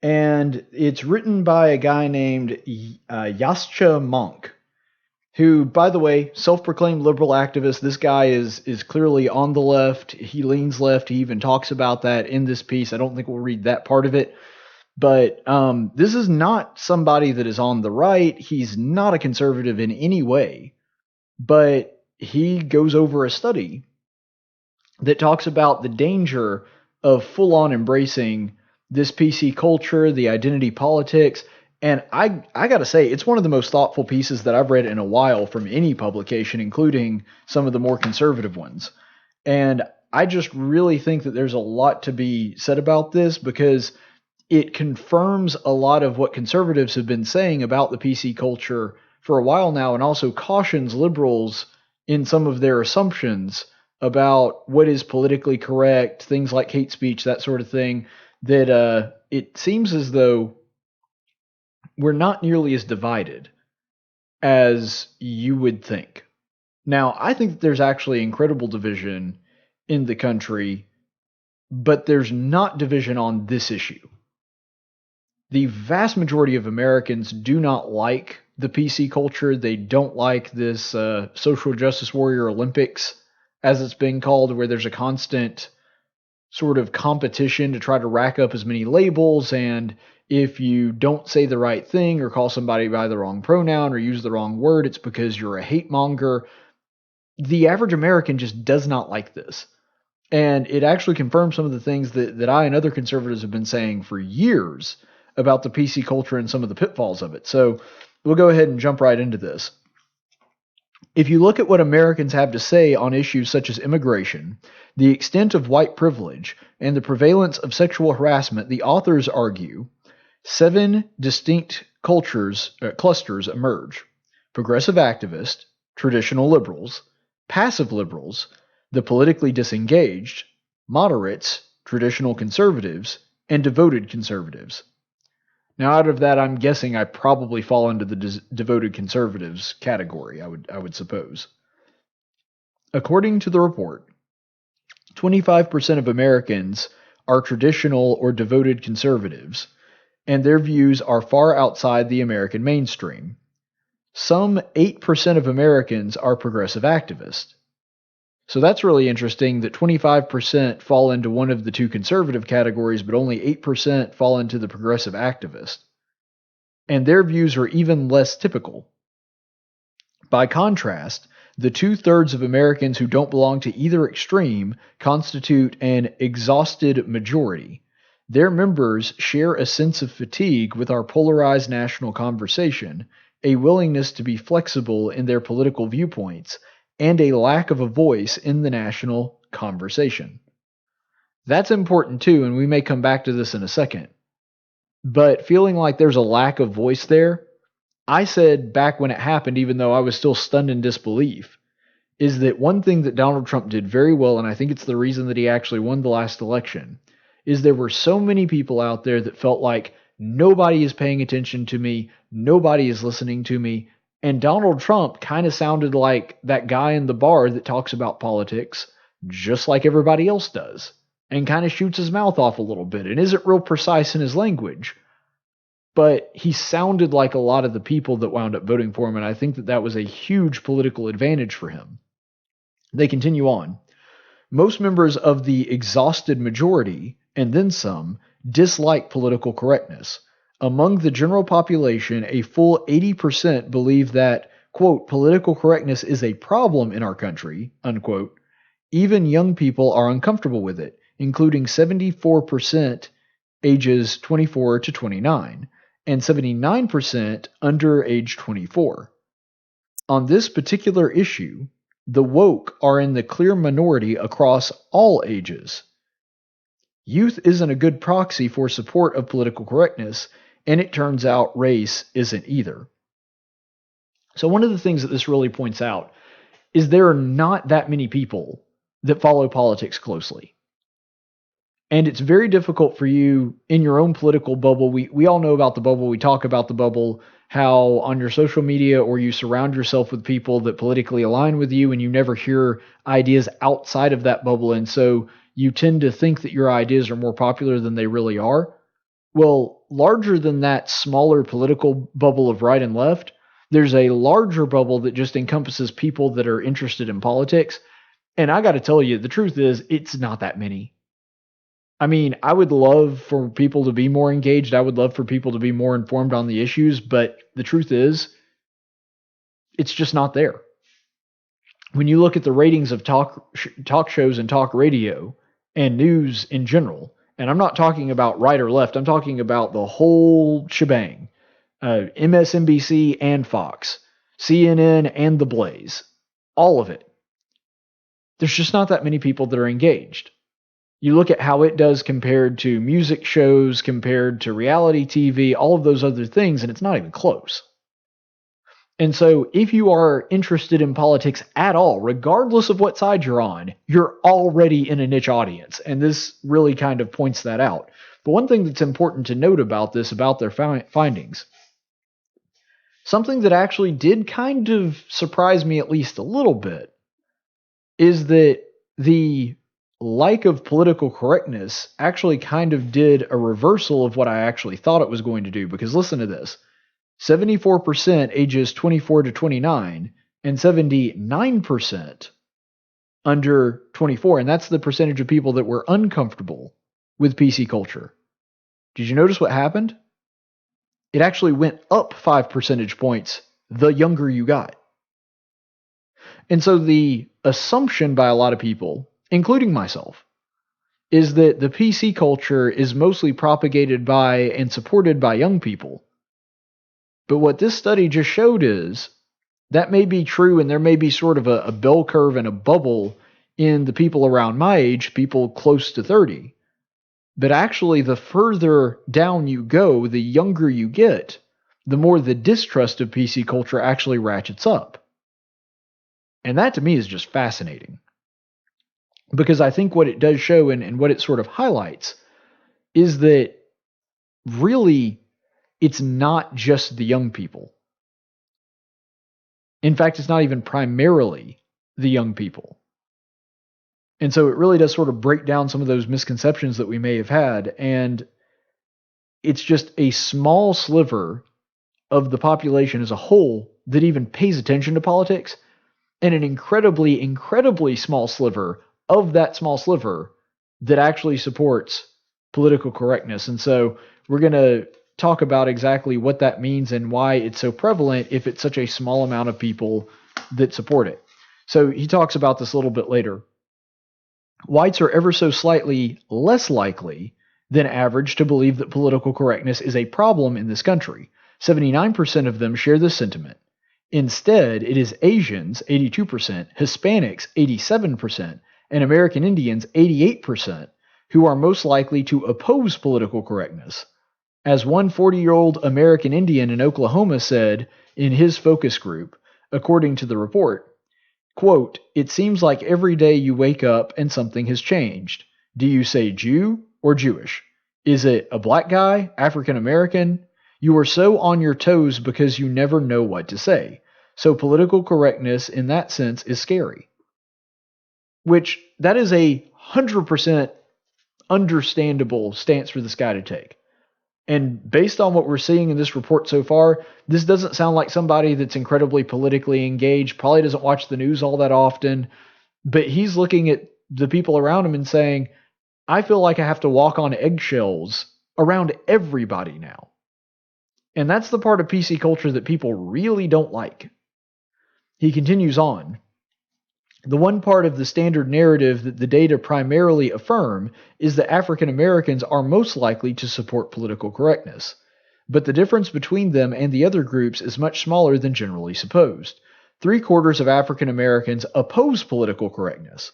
and it's written by a guy named Yascha Monk, who, by the way, self-proclaimed liberal activist. This guy is clearly on the left. He leans left. He even talks about that in this piece. I don't think we'll read that part of it. But this is not somebody that is on the right. He's not a conservative in any way. But he goes over a study that talks about the danger of full-on embracing this PC culture, the identity politics. And I got to say, it's one of the most thoughtful pieces that I've read in a while from any publication, including some of the more conservative ones. And I just really think that there's a lot to be said about this because it confirms a lot of what conservatives have been saying about the PC culture for a while now, and also cautions liberals in some of their assumptions about what is politically correct, things like hate speech, that sort of thing, that it seems as though we're not nearly as divided as you would think. Now, I think that there's actually incredible division in the country, but there's not division on this issue. The vast majority of Americans do not like the PC culture. They don't like this social justice warrior Olympics, as it's being called, where there's a constant sort of competition to try to rack up as many labels, and if you don't say the right thing or call somebody by the wrong pronoun or use the wrong word, it's because you're a hate monger. The average American just does not like this. And it actually confirms some of the things that I and other conservatives have been saying for years about the PC culture and some of the pitfalls of it. So we'll go ahead and jump right into this. If you look at what Americans have to say on issues such as immigration, the extent of white privilege, and the prevalence of sexual harassment, the authors argue 7 distinct clusters emerge: progressive activists, traditional liberals, passive liberals, the politically disengaged, moderates, traditional conservatives, and devoted conservatives. Now, out of that, I'm guessing I probably fall into the devoted conservatives category, I would suppose. According to the report, 25% of Americans are traditional or devoted conservatives, and their views are far outside the American mainstream. Some 8% of Americans are progressive activists. So that's really interesting that 25% fall into one of the two conservative categories, but only 8% fall into the progressive activist. And their views are even less typical. By contrast, the 2/3 of Americans who don't belong to either extreme constitute an exhausted majority. Their members share a sense of fatigue with our polarized national conversation, a willingness to be flexible in their political viewpoints, and a lack of a voice in the national conversation. That's important too, and we may come back to this in a second. But feeling like there's a lack of voice there, I said back when it happened, even though I was still stunned in disbelief, is that one thing that Donald Trump did very well, and I think it's the reason that he actually won the last election, is there were so many people out there that felt like nobody is paying attention to me, nobody is listening to me, and Donald Trump kind of sounded like that guy in the bar that talks about politics just like everybody else does, and kind of shoots his mouth off a little bit and isn't real precise in his language. But he sounded like a lot of the people that wound up voting for him, and I think that that was a huge political advantage for him. They continue on. Most members of the exhausted majority, and then some, dislike political correctness. Among the general population, a full 80% believe that, quote, political correctness is a problem in our country, unquote. Even young people are uncomfortable with it, including 74% ages 24 to 29, and 79% under age 24. On this particular issue, the woke are in the clear minority across all ages. Youth isn't a good proxy for support of political correctness, and it turns out race isn't either. So one of the things that this really points out is there are not that many people that follow politics closely. And it's very difficult for you in your own political bubble. We all know about the bubble. We talk about the bubble, how on your social media or you surround yourself with people that politically align with you and you never hear ideas outside of that bubble. And so you tend to think that your ideas are more popular than they really are. Well, larger than that smaller political bubble of right and left, there's a larger bubble that just encompasses people that are interested in politics. And I got to tell you, the truth is, it's not that many. I mean, I would love for people to be more engaged. I would love for people to be more informed on the issues. But the truth is, it's just not there. When you look at the ratings of talk shows and talk radio and news in general, and I'm not talking about right or left, I'm talking about the whole shebang, MSNBC and Fox, CNN and The Blaze, all of it. There's just not that many people that are engaged. You look at how it does compared to music shows, compared to reality TV, all of those other things, and it's not even close. And so if you are interested in politics at all, regardless of what side you're on, you're already in a niche audience. And this really kind of points that out. But one thing that's important to note about this, about their findings, something that actually did kind of surprise me at least a little bit, is that the lack of political correctness actually kind of did a reversal of what I actually thought it was going to do. Because listen to this. 74% ages 24 to 29 and 79% under 24. And that's the percentage of people that were uncomfortable with PC culture. Did you notice what happened? It actually went up 5 percentage points the younger you got. And so the assumption by a lot of people, including myself, is that the PC culture is mostly propagated by and supported by young people. But what this study just showed is that may be true, and there may be sort of a bell curve and a bubble in the people around my age, people close to 30. But actually, the further down you go, the younger you get, the more the distrust of PC culture actually ratchets up. And that to me is just fascinating. Because I think what it does show and what it sort of highlights is that really it's not just the young people. In fact, it's not even primarily the young people. And so it really does sort of break down some of those misconceptions that we may have had. And it's just a small sliver of the population as a whole that even pays attention to politics, and an incredibly, incredibly small sliver of that small sliver that actually supports political correctness. And so we're going to talk about exactly what that means and why it's so prevalent if it's such a small amount of people that support it. So he talks about this a little bit later. Whites are ever so slightly less likely than average to believe that political correctness is a problem in this country. 79% of them share this sentiment. Instead, it is Asians, 82%, Hispanics, 87%, and American Indians, 88%, who are most likely to oppose political correctness. As one 40-year-old American Indian in Oklahoma said in his focus group, according to the report, quote, "It seems like every day you wake up and something has changed. Do you say Jew or Jewish? Is it a black guy, African American? You are so on your toes because you never know what to say. So political correctness in that sense is scary." Which, that is 100% understandable stance for this guy to take. And based on what we're seeing in this report so far, this doesn't sound like somebody that's incredibly politically engaged, probably doesn't watch the news all that often, but he's looking at the people around him and saying, I feel like I have to walk on eggshells around everybody now. And that's the part of PC culture that people really don't like. He continues on. The one part of the standard narrative that the data primarily affirm is that African Americans are most likely to support political correctness. But the difference between them and the other groups is much smaller than generally supposed. 3/4 of African Americans oppose political correctness.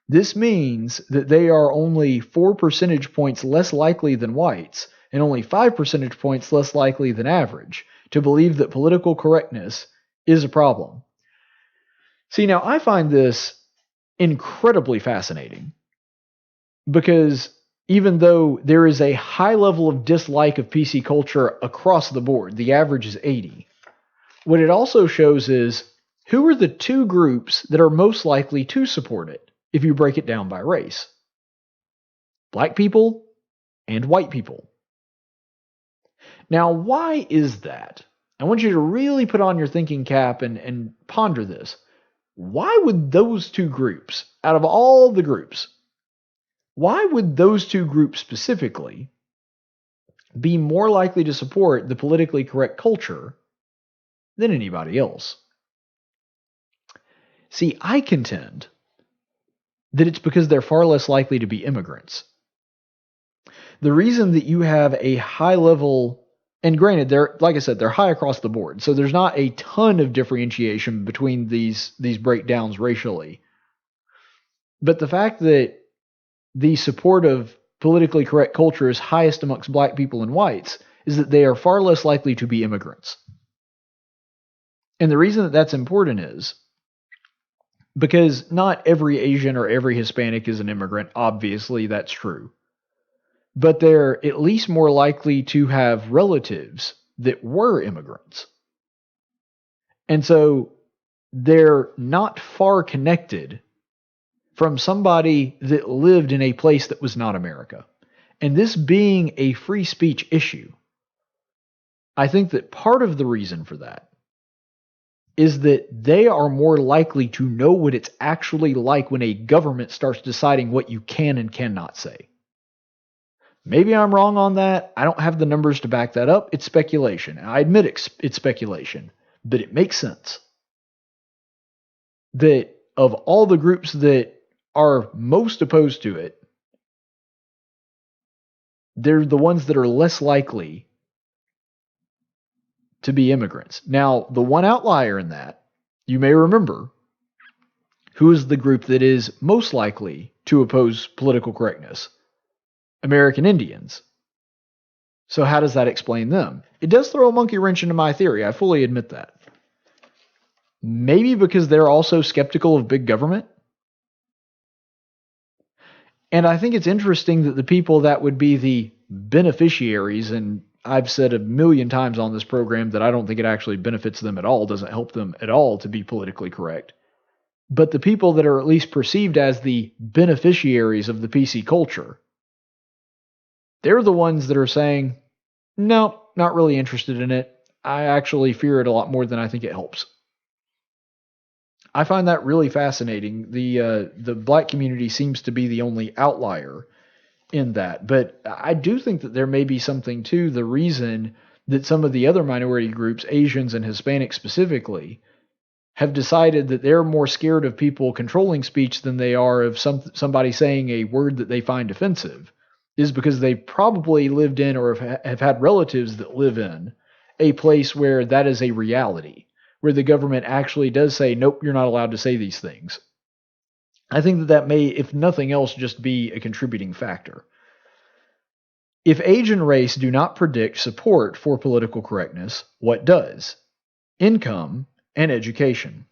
This means that they are only 4 percentage points less likely than whites, and only 5 percentage points less likely than average, to believe that political correctness is a problem. See, now I find this incredibly fascinating because even though there is a high level of dislike of PC culture across the board, the average is 80, what it also shows is who are the two groups that are most likely to support it if you break it down by race? Black people and white people. Now, why is that? I want you to really put on your thinking cap and ponder this. Why would those two groups, out of all the groups, why would those two groups specifically be more likely to support the politically correct culture than anybody else? See, I contend that it's because they're far less likely to be immigrants. The reason that you have a high level, and granted, they're, like I said, they're high across the board, so there's not a ton of differentiation between these breakdowns racially. But the fact that the support of politically correct culture is highest amongst black people and whites is that they are far less likely to be immigrants. And the reason that that's important is because not every Asian or every Hispanic is an immigrant. Obviously, that's true. But they're at least more likely to have relatives that were immigrants. And so they're not far connected from somebody that lived in a place that was not America. And this being a free speech issue, I think that part of the reason for that is that they are more likely to know what it's actually like when a government starts deciding what you can and cannot say. Maybe I'm wrong on that. I don't have the numbers to back that up. It's speculation. I admit it's speculation, but it makes sense. That of all the groups that are most opposed to it, they're the ones that are less likely to be immigrants. Now, the one outlier in that, you may remember, who is the group that is most likely to oppose political correctness? American Indians. So how does that explain them? It does throw a monkey wrench into my theory. I fully admit that. Maybe because they're also skeptical of big government. And I think it's interesting that the people that would be the beneficiaries, and I've said a million times on this program that I don't think it actually benefits them at all, doesn't help them at all to be politically correct. But the people that are at least perceived as the beneficiaries of the PC culture, they're the ones that are saying, no, not really interested in it. I actually fear it a lot more than I think it helps. I find that really fascinating. The black community seems to be the only outlier in that. But I do think that there may be something to the reason that some of the other minority groups, Asians and Hispanics specifically, have decided that they're more scared of people controlling speech than they are of somebody saying a word that they find offensive. is because they probably lived in or have had relatives that live in a place where that is a reality, where the government actually does say, nope, you're not allowed to say these things. I think that may, if nothing else, just be a contributing factor. If age and race do not predict support for political correctness, what does? Income and education.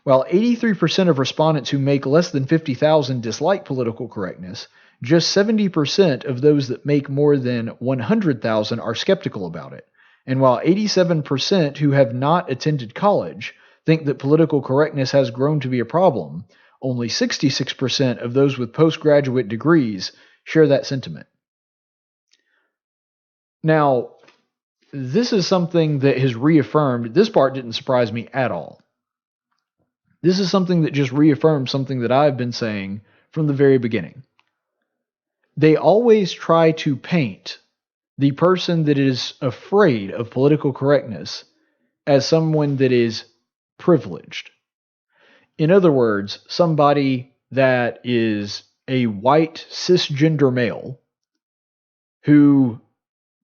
While 83% of respondents who make less than $50,000 dislike political correctness, just 70% of those that make more than $100,000 are skeptical about it. And while 87% who have not attended college think that political correctness has grown to be a problem, only 66% of those with postgraduate degrees share that sentiment. Now, this is something that has reaffirmed, this part didn't surprise me at all. This is something that just reaffirms something that I've been saying from the very beginning. They always try to paint the person that is afraid of political correctness as someone that is privileged. In other words, somebody that is a white cisgender male who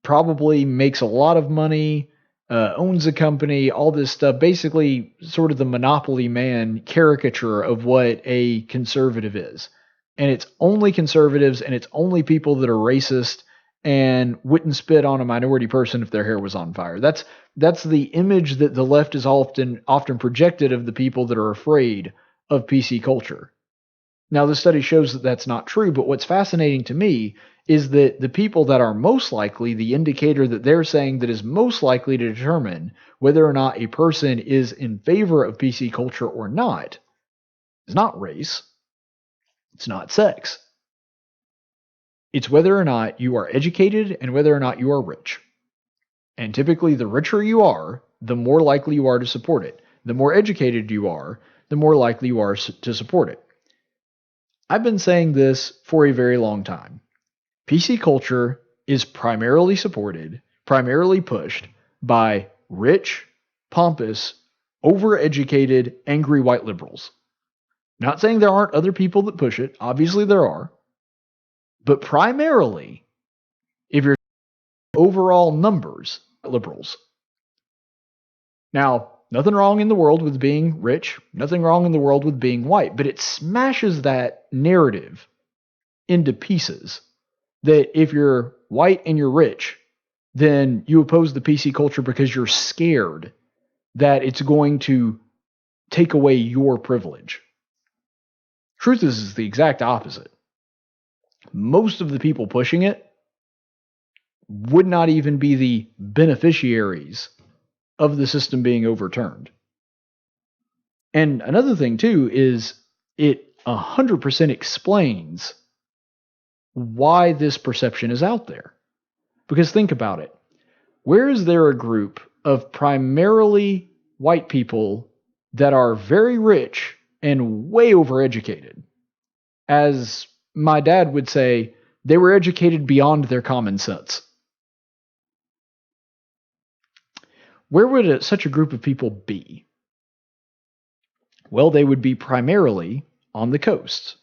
probably makes a lot of money, owns a company, all this stuff, basically sort of the Monopoly Man caricature of what a conservative is. And it's only conservatives and it's only people that are racist and wouldn't spit on a minority person if their hair was on fire. That's the image that the left is often projected of the people that are afraid of PC culture. Now, the study shows that that's not true, but what's fascinating to me is that the people that are most likely, the indicator that they're saying that is most likely to determine whether or not a person is in favor of PC culture or not, is not race, it's not sex. It's whether or not you are educated and whether or not you are rich. And typically, the richer you are, the more likely you are to support it. The more educated you are, the more likely you are to support it. I've been saying this for a very long time. PC culture is primarily supported, primarily pushed by rich, pompous, overeducated, angry white liberals. Not saying there aren't other people that push it. Obviously there are. But primarily, if you're overall numbers, liberals. Now, nothing wrong in the world with being rich, nothing wrong in the world with being white, but it smashes that narrative into pieces. That if you're white and you're rich, then you oppose the PC culture because you're scared that it's going to take away your privilege. Truth is the exact opposite. Most of the people pushing it would not even be the beneficiaries of the system being overturned. And another thing, too, is it 100% explains why this perception is out there. Because think about it. Where is there a group of primarily white people that are very rich and way overeducated? As my dad would say, they were educated beyond their common sense. Where would such a group of people be? Well, they would be primarily on the coasts,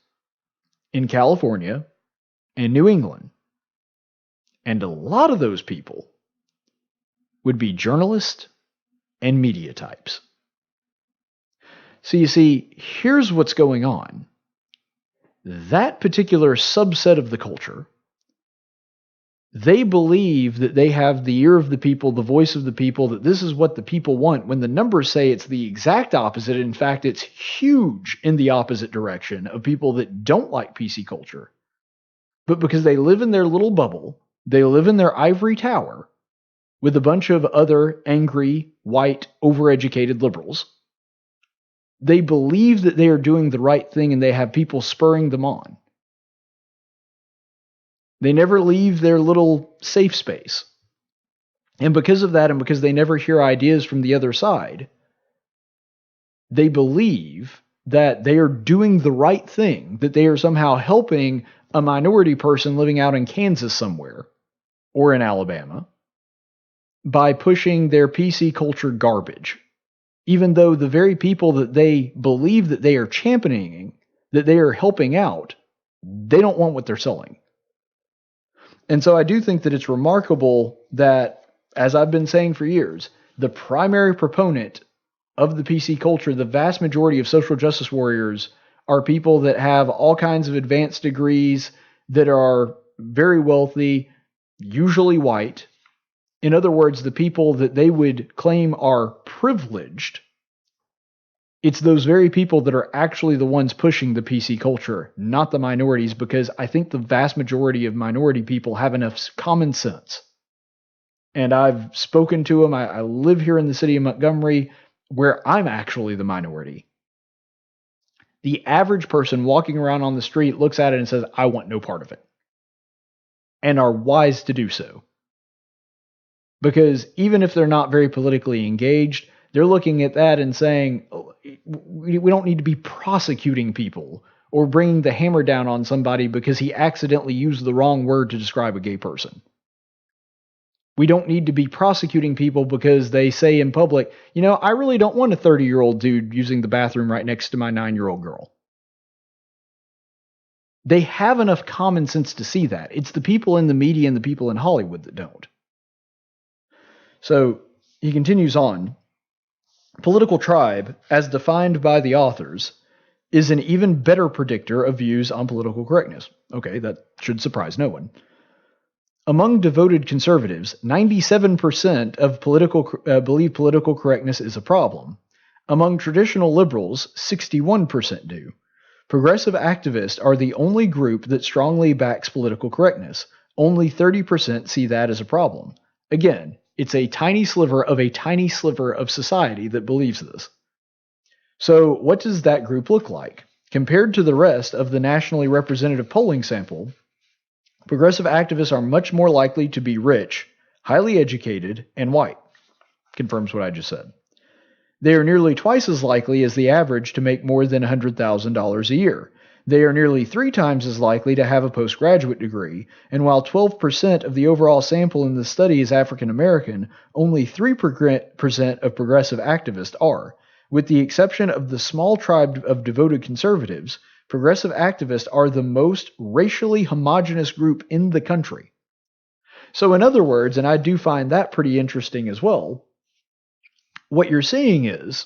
in California and New England. And a lot of those people would be journalists and media types. So you see, here's what's going on. That particular subset of the culture, they believe that they have the ear of the people, the voice of the people, that this is what the people want, when the numbers say it's the exact opposite. In fact, it's huge in the opposite direction of people that don't like PC culture. But because they live in their little bubble, they live in their ivory tower with a bunch of other angry, white, overeducated liberals, they believe that they are doing the right thing and they have people spurring them on. They never leave their little safe space. And because of that, and because they never hear ideas from the other side, they believe that they are doing the right thing, that they are somehow helping a minority person living out in Kansas somewhere, or in Alabama, by pushing their PC culture garbage. Even though the very people that they believe that they are championing, that they are helping out, they don't want what they're selling. And so I do think that it's remarkable that, as I've been saying for years, the primary proponent of the PC culture, the vast majority of social justice warriors, are people that have all kinds of advanced degrees, that are very wealthy, usually white. In other words, the people that they would claim are privileged, it's those very people that are actually the ones pushing the PC culture, not the minorities, because I think the vast majority of minority people have enough common sense. And I've spoken to them. I live here in the city of Montgomery, where I'm actually the minority. The average person walking around on the street looks at it and says, I want no part of it. And are wise to do so. Because even if they're not very politically engaged, they're looking at that and saying, we don't need to be prosecuting people or bringing the hammer down on somebody because he accidentally used the wrong word to describe a gay person. We don't need to be prosecuting people because they say in public, I really don't want a 30-year-old dude using the bathroom right next to my 9-year-old girl. They have enough common sense to see that. It's the people in the media and the people in Hollywood that don't. So he continues on. Political tribe, as defined by the authors, is an even better predictor of views on political correctness. Okay, that should surprise no one. Among devoted conservatives, 97% of believe political correctness is a problem. Among traditional liberals, 61% do. Progressive activists are the only group that strongly backs political correctness. Only 30% see that as a problem. Again, it's a tiny sliver of society that believes this. So what does that group look like? Compared to the rest of the nationally representative polling sample, progressive activists are much more likely to be rich, highly educated, and white. Confirms what I just said. They are nearly twice as likely as the average to make more than $100,000 a year. They are nearly 3 times as likely to have a postgraduate degree, and while 12% of the overall sample in the study is African American, only 3% of progressive activists are. With the exception of the small tribe of devoted conservatives, progressive activists are the most racially homogenous group in the country. So in other words, and I do find that pretty interesting as well, what you're seeing is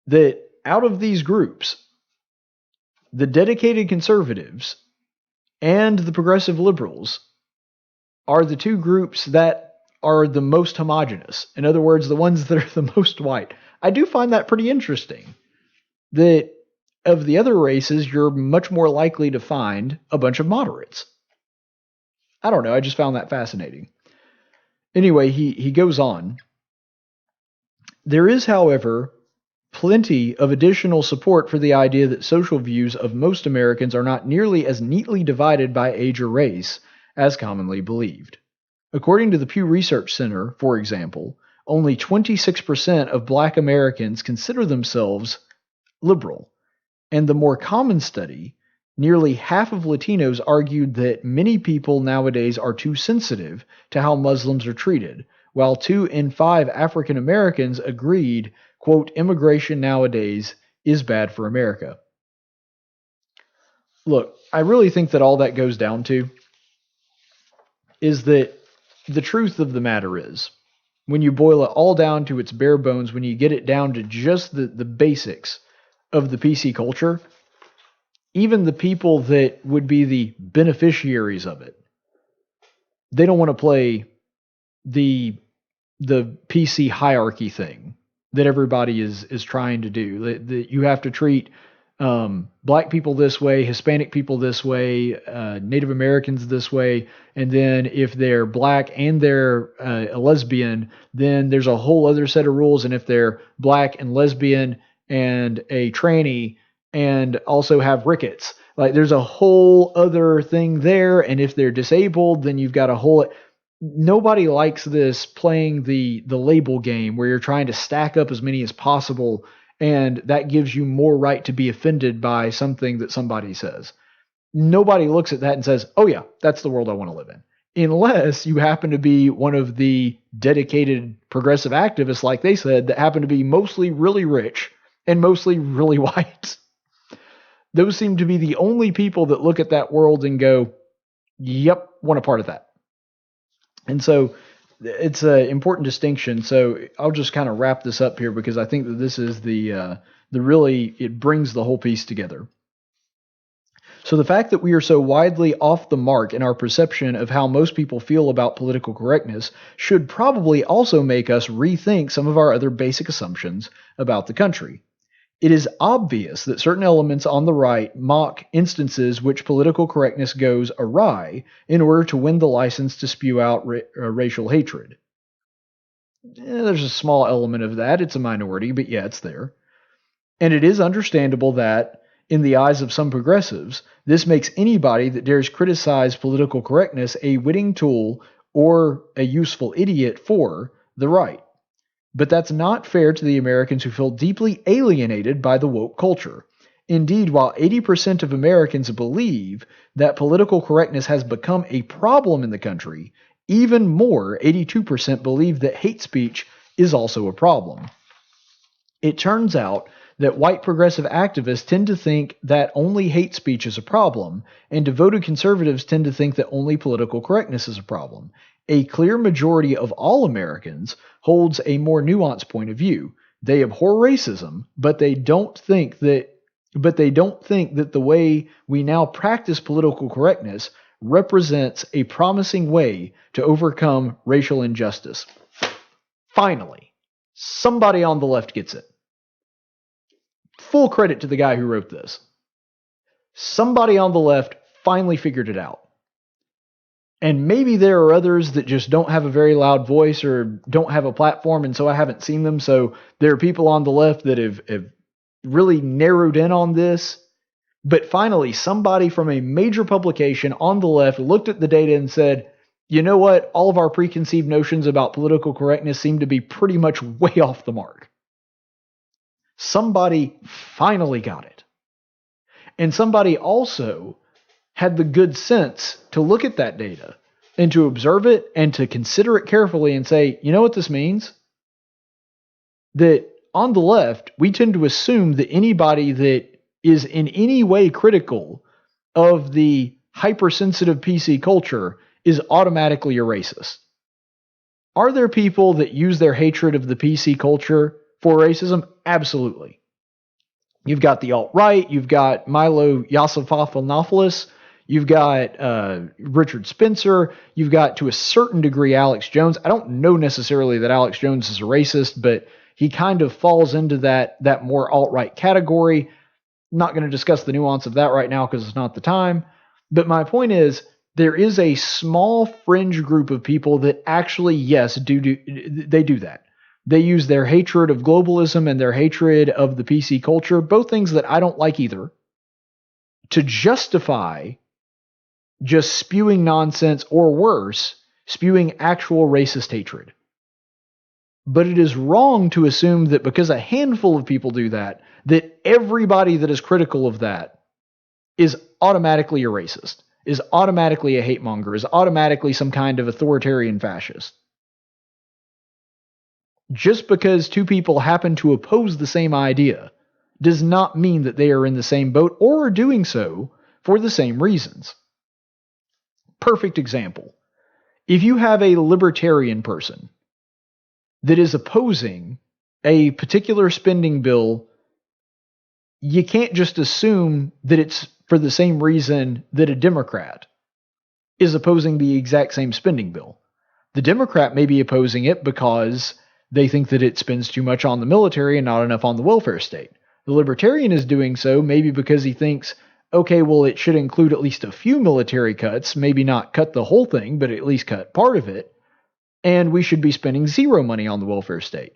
that out of these groups, the dedicated conservatives and the progressive liberals are the two groups that are the most homogenous. In other words, the ones that are the most white. I do find that pretty interesting. That of the other races, you're much more likely to find a bunch of moderates. I don't know. I just found that fascinating. Anyway, he goes on. There is, however, plenty of additional support for the idea that social views of most Americans are not nearly as neatly divided by age or race as commonly believed. According to the Pew Research Center, for example, only 26% of Black Americans consider themselves liberal, and the more common study, nearly half of Latinos argued that many people nowadays are too sensitive to how Muslims are treated, while 2 in 5 African Americans agreed, quote, immigration nowadays is bad for America. Look, I really think that all that goes down to is that the truth of the matter is, when you boil it all down to its bare bones, when you get it down to just the basics of the PC culture, even the people that would be the beneficiaries of it, they don't want to play the PC hierarchy thing that everybody is trying to do. That you have to treat Black people this way, Hispanic people this way, Native Americans this way, and then if they're Black and they're a lesbian, then there's a whole other set of rules. And if they're Black and lesbian and a tranny and also have rickets, like there's a whole other thing there. And if they're disabled, then you've got a whole... Nobody likes this playing the label game where you're trying to stack up as many as possible, and that gives you more right to be offended by something that somebody says. Nobody looks at that and says, oh yeah, that's the world I want to live in. Unless you happen to be one of the dedicated progressive activists, like they said, that happen to be mostly really rich and mostly really white. Those seem to be the only people that look at that world and go, Yep, want a part of that. And so it's an important distinction. So I'll just kind of wrap this up here because I think that this is the really, it brings the whole piece together. So the fact that we are so widely off the mark in our perception of how most people feel about political correctness should probably also make us rethink some of our other basic assumptions about the country. It is obvious that certain elements on the right mock instances which political correctness goes awry in order to win the license to spew out racial hatred. There's a small element of that. It's a minority, but yeah, it's there. And it is understandable that, in the eyes of some progressives, this makes anybody that dares criticize political correctness a witting tool or a useful idiot for the right. But that's not fair to the Americans who feel deeply alienated by the woke culture. Indeed, while 80% of Americans believe that political correctness has become a problem in the country, even more, 82% believe that hate speech is also a problem. It turns out that white progressive activists tend to think that only hate speech is a problem, and devoted conservatives tend to think that only political correctness is a problem. A clear majority of all Americans holds a more nuanced point of view. They abhor racism, but they don't think that the way we now practice political correctness represents a promising way to overcome racial injustice. Finally, somebody on the left gets it. Full credit to the guy who wrote this. Somebody on the left finally figured it out. And maybe there are others that just don't have a very loud voice or don't have a platform, and so I haven't seen them. So there are people on the left that have really narrowed in on this. But finally, somebody from a major publication on the left looked at the data and said, you know what? All of our preconceived notions about political correctness seem to be pretty much way off the mark. Somebody finally got it. And somebody also had the good sense to look at that data and to observe it and to consider it carefully and say, you know what this means? That on the left, we tend to assume that anybody that is in any way critical of the hypersensitive PC culture is automatically a racist. Are there people that use their hatred of the PC culture for racism? Absolutely. You've got the alt-right, you've got Milo Yiannopoulos, you've got Richard Spencer, you've got, to a certain degree, Alex Jones. I don't know necessarily that Alex Jones is a racist, but he kind of falls into that more alt-right category. I'm not going to discuss the nuance of that right now because it's not the time. But my point is, there is a small fringe group of people that actually, yes, they do that. They use their hatred of globalism and their hatred of the PC culture, both things that I don't like either, to justify just spewing nonsense, or worse, spewing actual racist hatred. But it is wrong to assume that because a handful of people do that, that everybody that is critical of that is automatically a racist, is automatically a hate monger, is automatically some kind of authoritarian fascist. Just because two people happen to oppose the same idea does not mean that they are in the same boat or are doing so for the same reasons. Perfect example. If you have a libertarian person that is opposing a particular spending bill, you can't just assume that it's for the same reason that a Democrat is opposing the exact same spending bill. The Democrat may be opposing it because they think that it spends too much on the military and not enough on the welfare state. The libertarian is doing so maybe because he thinks, okay, well, it should include at least a few military cuts, maybe not cut the whole thing, but at least cut part of it, and we should be spending zero money on the welfare state.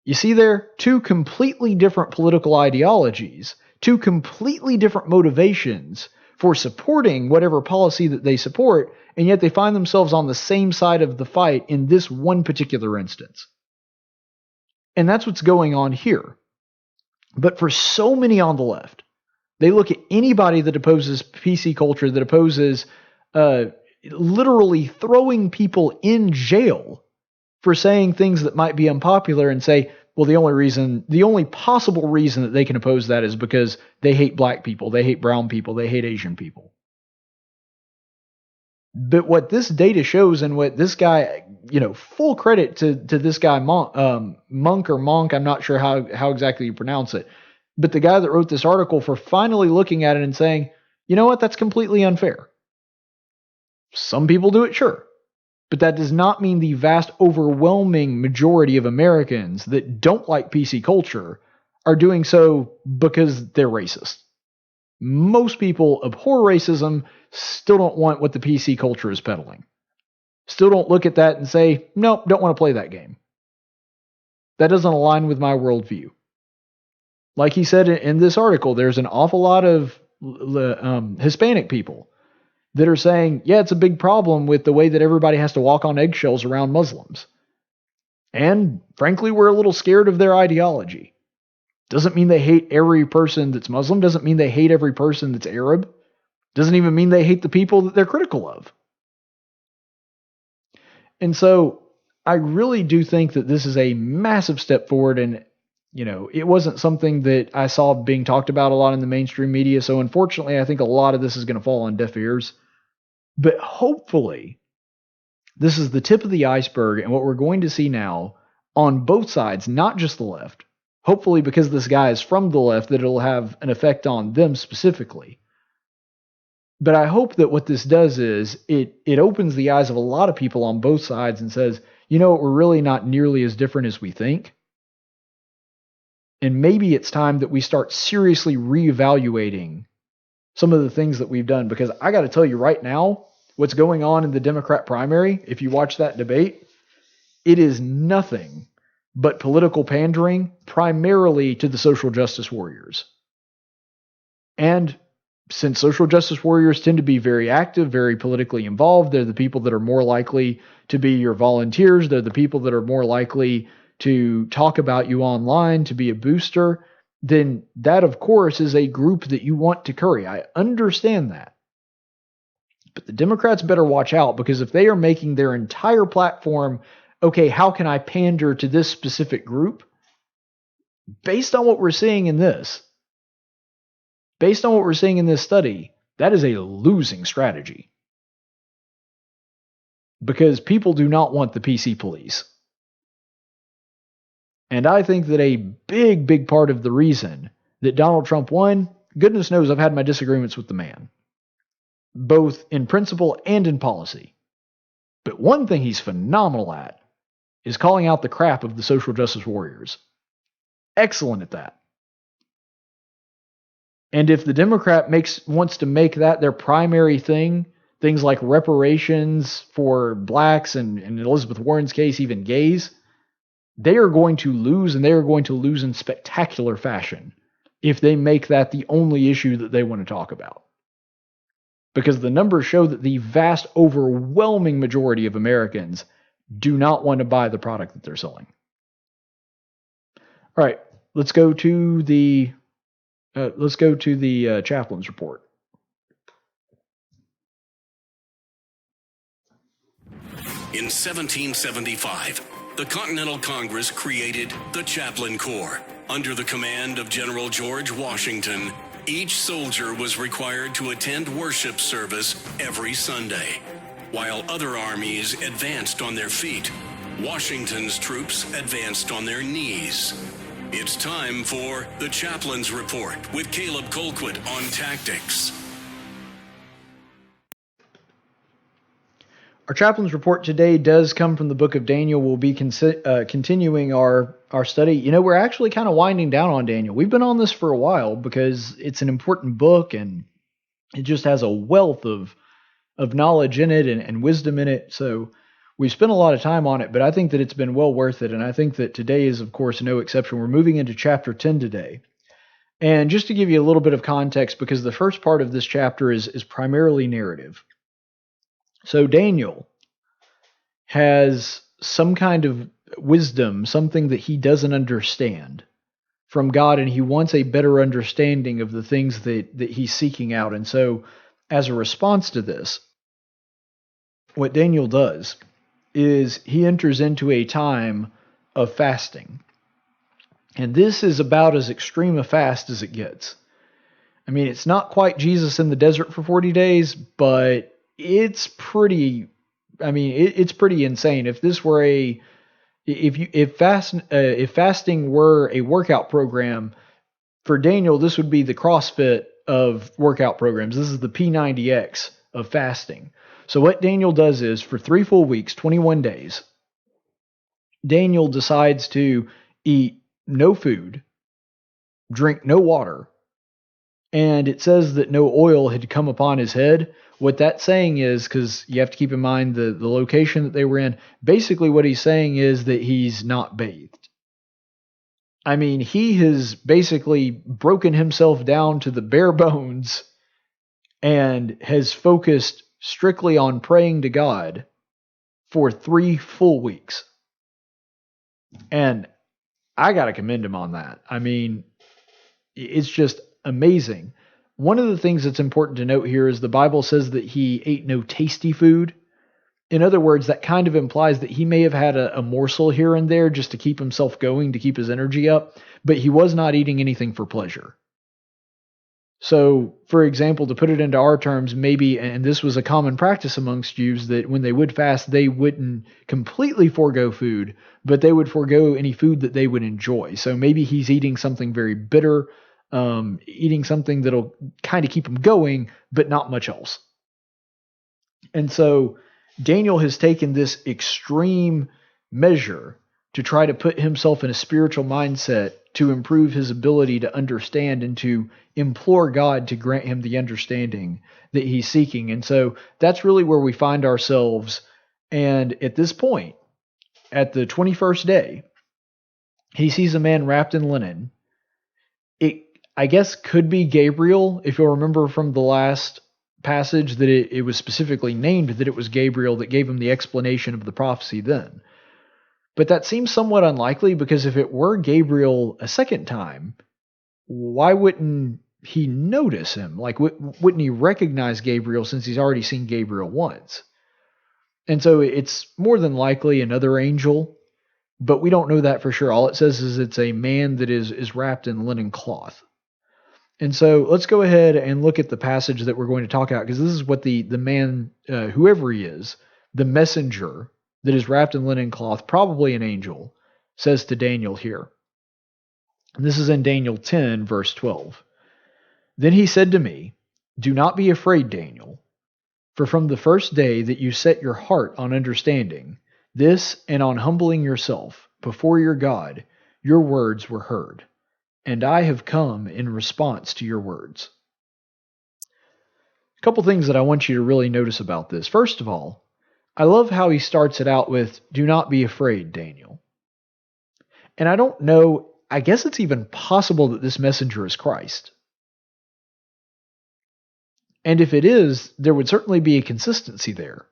You see there, two completely different political ideologies, two completely different motivations for supporting whatever policy that they support, and yet they find themselves on the same side of the fight in this one particular instance. And that's what's going on here. But for so many on the left, they look at anybody that opposes PC culture, that opposes literally throwing people in jail for saying things that might be unpopular, and say, well, the only possible reason that they can oppose that is because they hate black people, they hate brown people, they hate Asian people. But what this data shows, and what this guy, full credit to this guy, Monk or Monk, I'm not sure how exactly you pronounce it, but the guy that wrote this article, for finally looking at it and saying, you know what, that's completely unfair. Some people do it, sure. But that does not mean the vast overwhelming majority of Americans that don't like PC culture are doing so because they're racist. Most people abhor racism, still don't want what the PC culture is peddling. Still don't look at that and say, nope, don't want to play that game. That doesn't align with my worldview. Like he said in this article, there's an awful lot of Hispanic people that are saying, yeah, it's a big problem with the way that everybody has to walk on eggshells around Muslims. And frankly, we're a little scared of their ideology. Doesn't mean they hate every person that's Muslim. Doesn't mean they hate every person that's Arab. Doesn't even mean they hate the people that they're critical of. And so I really do think that this is a massive step forward. And, it wasn't something that I saw being talked about a lot in the mainstream media. So unfortunately, I think a lot of this is going to fall on deaf ears. But hopefully, this is the tip of the iceberg, and what we're going to see now on both sides, not just the left. Hopefully, because this guy is from the left, that it'll have an effect on them specifically. But I hope that what this does is it opens the eyes of a lot of people on both sides and says, we're really not nearly as different as we think. And maybe it's time that we start seriously reevaluating some of the things that we've done. Because I got to tell you right now, what's going on in the Democrat primary, if you watch that debate, it is nothing but political pandering, primarily to the social justice warriors. And since social justice warriors tend to be very active, very politically involved, they're the people that are more likely to be your volunteers. They're the people that are more likely to talk about you online, to be a booster. Then that, of course, is a group that you want to curry. I understand that. But the Democrats better watch out, because if they are making their entire platform, okay, how can I pander to this specific group? Based on what we're seeing in this study, that is a losing strategy. Because people do not want the PC police. And I think that a big, big part of the reason that Donald Trump won, goodness knows I've had my disagreements with the man, both in principle and in policy. But one thing he's phenomenal at is calling out the crap of the social justice warriors. Excellent at that. And if the Democrat wants to make that their primary thing, things like reparations for blacks, and in Elizabeth Warren's case, even gays, they are going to lose, and they are going to lose in spectacular fashion if they make that the only issue that they want to talk about. Because the numbers show that the vast, overwhelming majority of Americans do not want to buy the product that they're selling. All right, let's go to the chaplain's report. In 1775, the Continental Congress created the Chaplain Corps. Under the command of General George Washington, each soldier was required to attend worship service every Sunday. While other armies advanced on their feet, Washington's troops advanced on their knees. It's time for the Chaplain's Report with Caleb Colquitt on tactics. Our chaplain's report today does come from the book of Daniel. We'll be continuing our study. We're actually kind of winding down on Daniel. We've been on this for a while because it's an important book, and it just has a wealth of knowledge in it and wisdom in it. So we've spent a lot of time on it, but I think that it's been well worth it. And I think that today is, of course, no exception. We're moving into chapter 10 today. And just to give you a little bit of context, because the first part of this chapter is primarily narrative. So Daniel has some kind of wisdom, something that he doesn't understand from God, and he wants a better understanding of the things that he's seeking out. And so as a response to this, what Daniel does is he enters into a time of fasting. And this is about as extreme a fast as it gets. I mean, it's not quite Jesus in the desert for 40 days, but it's pretty, it's pretty insane. If this were if fasting were a workout program, for Daniel, this would be the CrossFit of workout programs. This is the P90X of fasting. So what Daniel does is, for 3 full weeks, 21 days, Daniel decides to eat no food, drink no water, and it says that no oil had come upon his head. What that's saying is, because you have to keep in mind the location that they were in, basically what he's saying is that he's not bathed. He has basically broken himself down to the bare bones and has focused strictly on praying to God for 3 full weeks. And I got to commend him on that. It's just amazing. One of the things that's important to note here is the Bible says that he ate no tasty food. In other words, that kind of implies that he may have had a morsel here and there just to keep himself going, to keep his energy up, but he was not eating anything for pleasure. So, for example, to put it into our terms, maybe, and this was a common practice amongst Jews, that when they would fast, they wouldn't completely forego food, but they would forego any food that they would enjoy. So maybe he's eating something very bitter, eating something that'll kind of keep him going, but not much else. And so Daniel has taken this extreme measure to try to put himself in a spiritual mindset to improve his ability to understand and to implore God to grant him the understanding that he's seeking. And so that's really where we find ourselves. And at this point, at the 21st day, he sees a man wrapped in linen. It, I guess, could be Gabriel, if you'll remember from the last passage that it was specifically named that it was Gabriel that gave him the explanation of the prophecy then. But that seems somewhat unlikely, because if it were Gabriel a second time, why wouldn't he notice him? Like, wouldn't he recognize Gabriel since he's already seen Gabriel once? And so it's more than likely another angel, but we don't know that for sure. All it says is it's a man that is wrapped in linen cloth. And so let's go ahead and look at the passage that we're going to talk about, because this is what the man, whoever he is, the messenger that is wrapped in linen cloth, probably an angel, says to Daniel here. And this is in Daniel 10, verse 12. Then he said to me, "Do not be afraid, Daniel, for from the first day that you set your heart on understanding this and on humbling yourself before your God, your words were heard, and I have come in response to your words." A couple things that I want you to really notice about this. First of all, I love how he starts it out with, "Do not be afraid, Daniel." And I don't know, I guess it's even possible that this messenger is Christ. And if it is, there would certainly be a consistency there.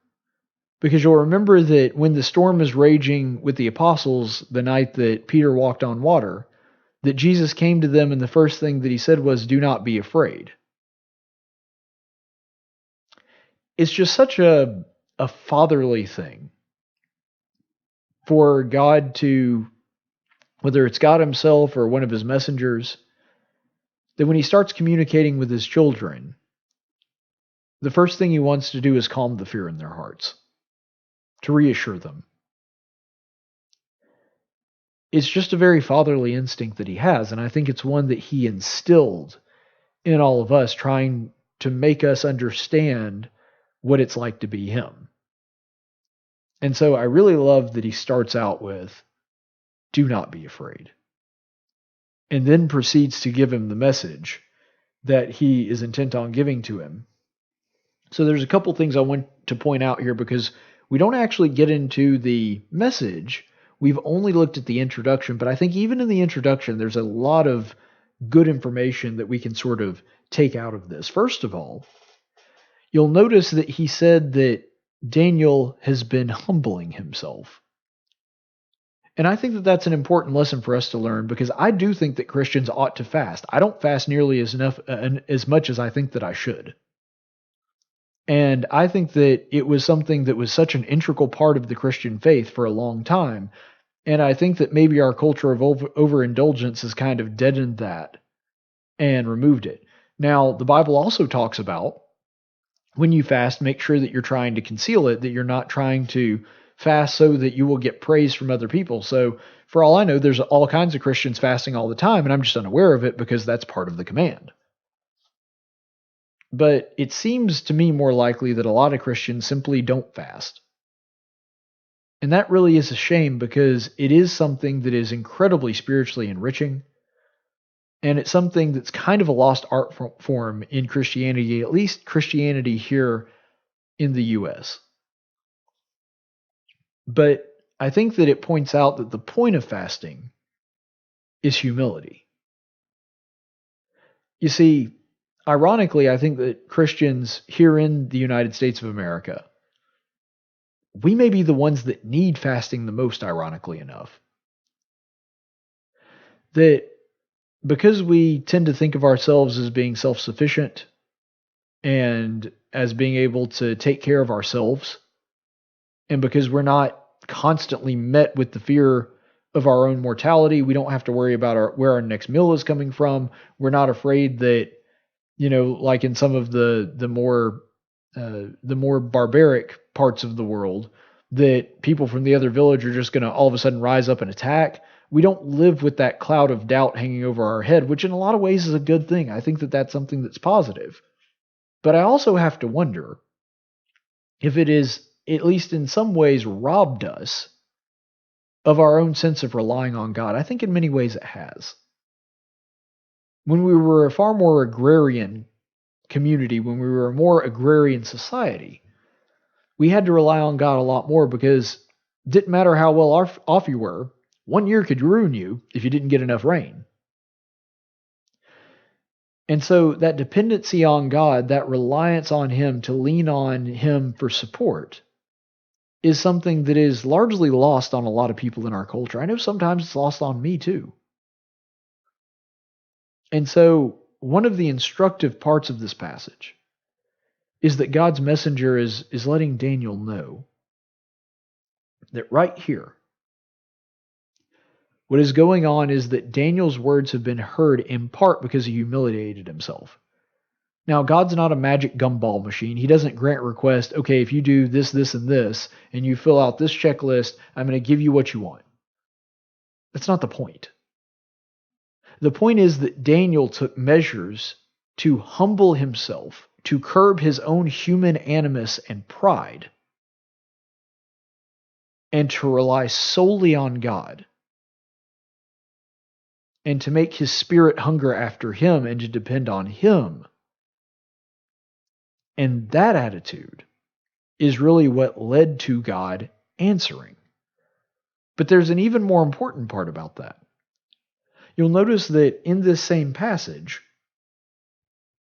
Because you'll remember that when the storm is raging with the apostles the night that Peter walked on water, that Jesus came to them and the first thing that he said was, "Do not be afraid." It's just such a fatherly thing for God to, whether it's God himself or one of his messengers, that when he starts communicating with his children, the first thing he wants to do is calm the fear in their hearts, to reassure them. It's just a very fatherly instinct that he has, and I think it's one that he instilled in all of us, trying to make us understand what it's like to be him. And so I really love that he starts out with, "Do not be afraid," and then proceeds to give him the message that he is intent on giving to him. So there's a couple things I want to point out here, because we don't actually get into the message. We've only looked at the introduction, but I think even in the introduction, there's a lot of good information that we can sort of take out of this. First of all, you'll notice that he said that Daniel has been humbling himself. And I think that that's an important lesson for us to learn, because I do think that Christians ought to fast. I don't fast nearly as much as I think that I should. And I think that it was something that was such an integral part of the Christian faith for a long time. And I think that maybe our culture of overindulgence has kind of deadened that and removed it. Now, the Bible also talks about when you fast, make sure that you're trying to conceal it, that you're not trying to fast so that you will get praise from other people. So, for all I know, there's all kinds of Christians fasting all the time, and I'm just unaware of it because that's part of the command. But it seems to me more likely that a lot of Christians simply don't fast. And that really is a shame because it is something that is incredibly spiritually enriching. And it's something that's kind of a lost art form in Christianity, at least Christianity here in the U.S. But I think that it points out that the point of fasting is humility. You see, ironically, I think that Christians here in the United States of America, we may be the ones that need fasting the most, ironically enough. That because we tend to think of ourselves as being self sufficient and as being able to take care of ourselves, and because we're not constantly met with the fear of our own mortality, we don't have to worry about where our next meal is coming from. We're not afraid that, like in some of the more barbaric parts of the world, that people from the other village are just going to all of a sudden rise up and attack. We don't live with that cloud of doubt hanging over our head, which in a lot of ways is a good thing. I think that that's something that's positive. But I also have to wonder if it is, at least in some ways, robbed us of our own sense of relying on God. I think in many ways it has. When we were a far more agrarian community, when we were a more agrarian society, we had to rely on God a lot more because it didn't matter how well off you were. 1 year could ruin you if you didn't get enough rain. And so that dependency on God, that reliance on Him, to lean on Him for support, is something that is largely lost on a lot of people in our culture. I know sometimes it's lost on me too. And so one of the instructive parts of this passage is that God's messenger is letting Daniel know that right here, what is going on is that Daniel's words have been heard in part because he humiliated himself. Now, God's not a magic gumball machine. He doesn't grant request, okay, if you do this, this, and this, and you fill out this checklist, I'm going to give you what you want. That's not the point. The point is that Daniel took measures to humble himself, to curb his own human animus and pride, and to rely solely on God, and to make his spirit hunger after Him and to depend on Him. And that attitude is really what led to God answering. But there's an even more important part about that. You'll notice that in this same passage,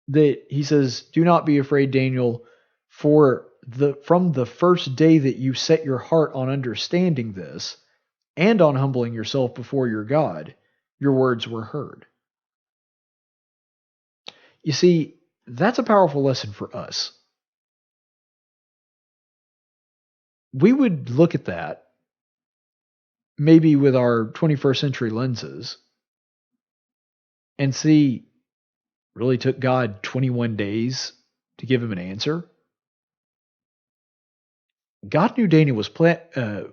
that he says, "Do not be afraid, Daniel, for from the first day that you set your heart on understanding this and on humbling yourself before your God, your words were heard." You see, that's a powerful lesson for us. We would look at that maybe with our 21st century lenses and see, really took God 21 days to give him an answer? God knew Daniel was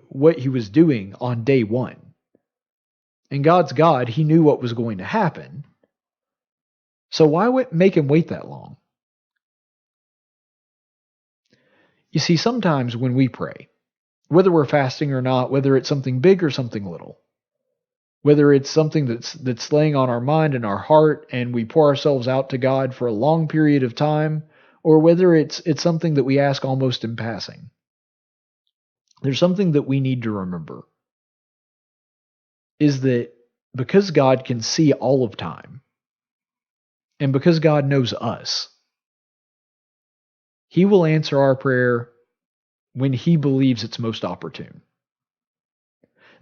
what he was doing on day one. And God's God, he knew what was going to happen. So why make him wait that long? You see, sometimes when we pray, whether we're fasting or not, whether it's something big or something little, whether it's something that's laying on our mind and our heart and we pour ourselves out to God for a long period of time, or whether it's something that we ask almost in passing, there's something that we need to remember, is that because God can see all of time, and because God knows us, He will answer our prayer when He believes it's most opportune.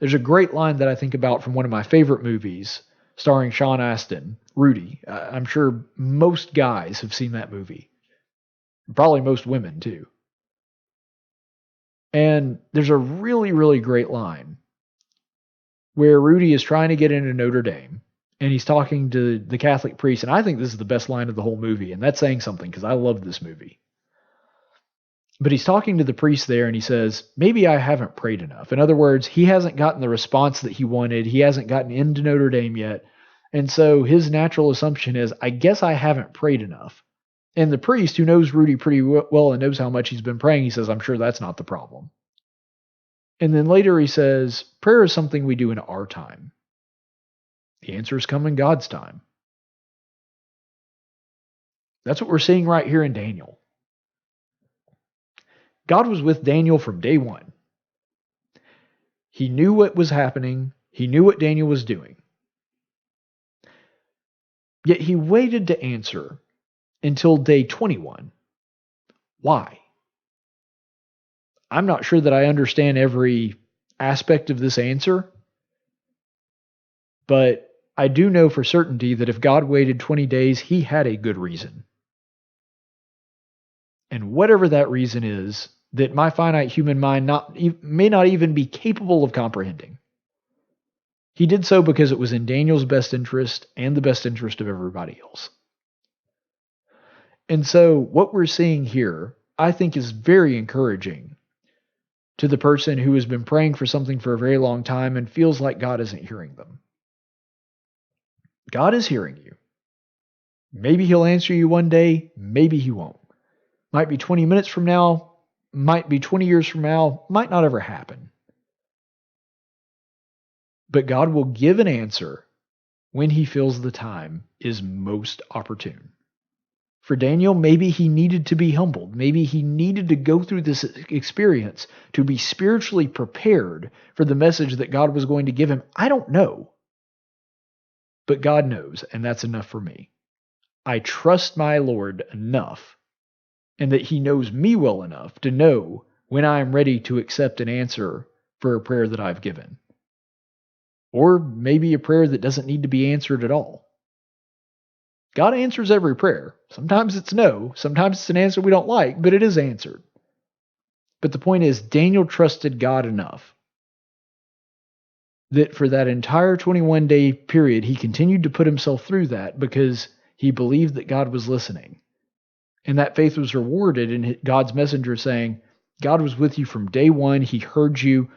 There's a great line that I think about from one of my favorite movies, starring Sean Astin, Rudy. I'm sure most guys have seen that movie. Probably most women, too. And there's a really, really great line where Rudy is trying to get into Notre Dame, and he's talking to the Catholic priest, and I think this is the best line of the whole movie, and that's saying something because I love this movie. But he's talking to the priest there and he says, maybe I haven't prayed enough. In other words, he hasn't gotten the response that he wanted. He hasn't gotten into Notre Dame yet. And so his natural assumption is, I guess I haven't prayed enough. And the priest, who knows Rudy pretty well and knows how much he's been praying, he says, I'm sure that's not the problem. And then later he says, prayer is something we do in our time. The answers come in God's time. That's what we're seeing right here in Daniel. God was with Daniel from day one. He knew what was happening. He knew what Daniel was doing. Yet he waited to answer until day 21. Why? I'm not sure that I understand every aspect of this answer, but I do know for certainty that if God waited 20 days, he had a good reason. And whatever that reason is, that my finite human mind may not even be capable of comprehending. He did so because it was in Daniel's best interest and the best interest of everybody else. And so what we're seeing here, I think, is very encouraging to the person who has been praying for something for a very long time and feels like God isn't hearing them. God is hearing you. Maybe he'll answer you one day, maybe he won't. Might be 20 minutes from now, might be 20 years from now, might not ever happen. But God will give an answer when he feels the time is most opportune. For Daniel, maybe he needed to be humbled. Maybe he needed to go through this experience to be spiritually prepared for the message that God was going to give him. I don't know. But God knows, and that's enough for me. I trust my Lord enough, and that he knows me well enough to know when I am ready to accept an answer for a prayer that I've given. Or maybe a prayer that doesn't need to be answered at all. God answers every prayer. Sometimes it's no, sometimes it's an answer we don't like, but it is answered. But the point is, Daniel trusted God enough that for that entire 21-day period, he continued to put himself through that because he believed that God was listening. And that faith was rewarded in God's messenger saying, God was with you from day one, he heard you,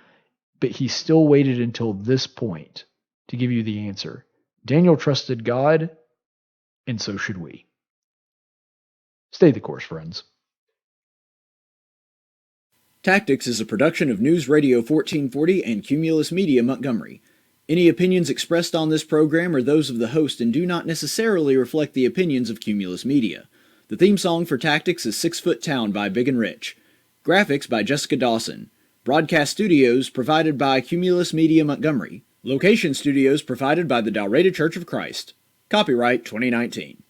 but he still waited until this point to give you the answer. Daniel trusted God, and so should we. Stay the course, friends. Tactics is a production of News Radio 1440 and Cumulus Media Montgomery. Any opinions expressed on this program are those of the host and do not necessarily reflect the opinions of Cumulus Media. The theme song for Tactics is 6 Foot Town by Big and Rich. Graphics by Jessica Dawson. Broadcast studios provided by Cumulus Media Montgomery. Location studios provided by the Dalraida Church of Christ. Copyright 2019.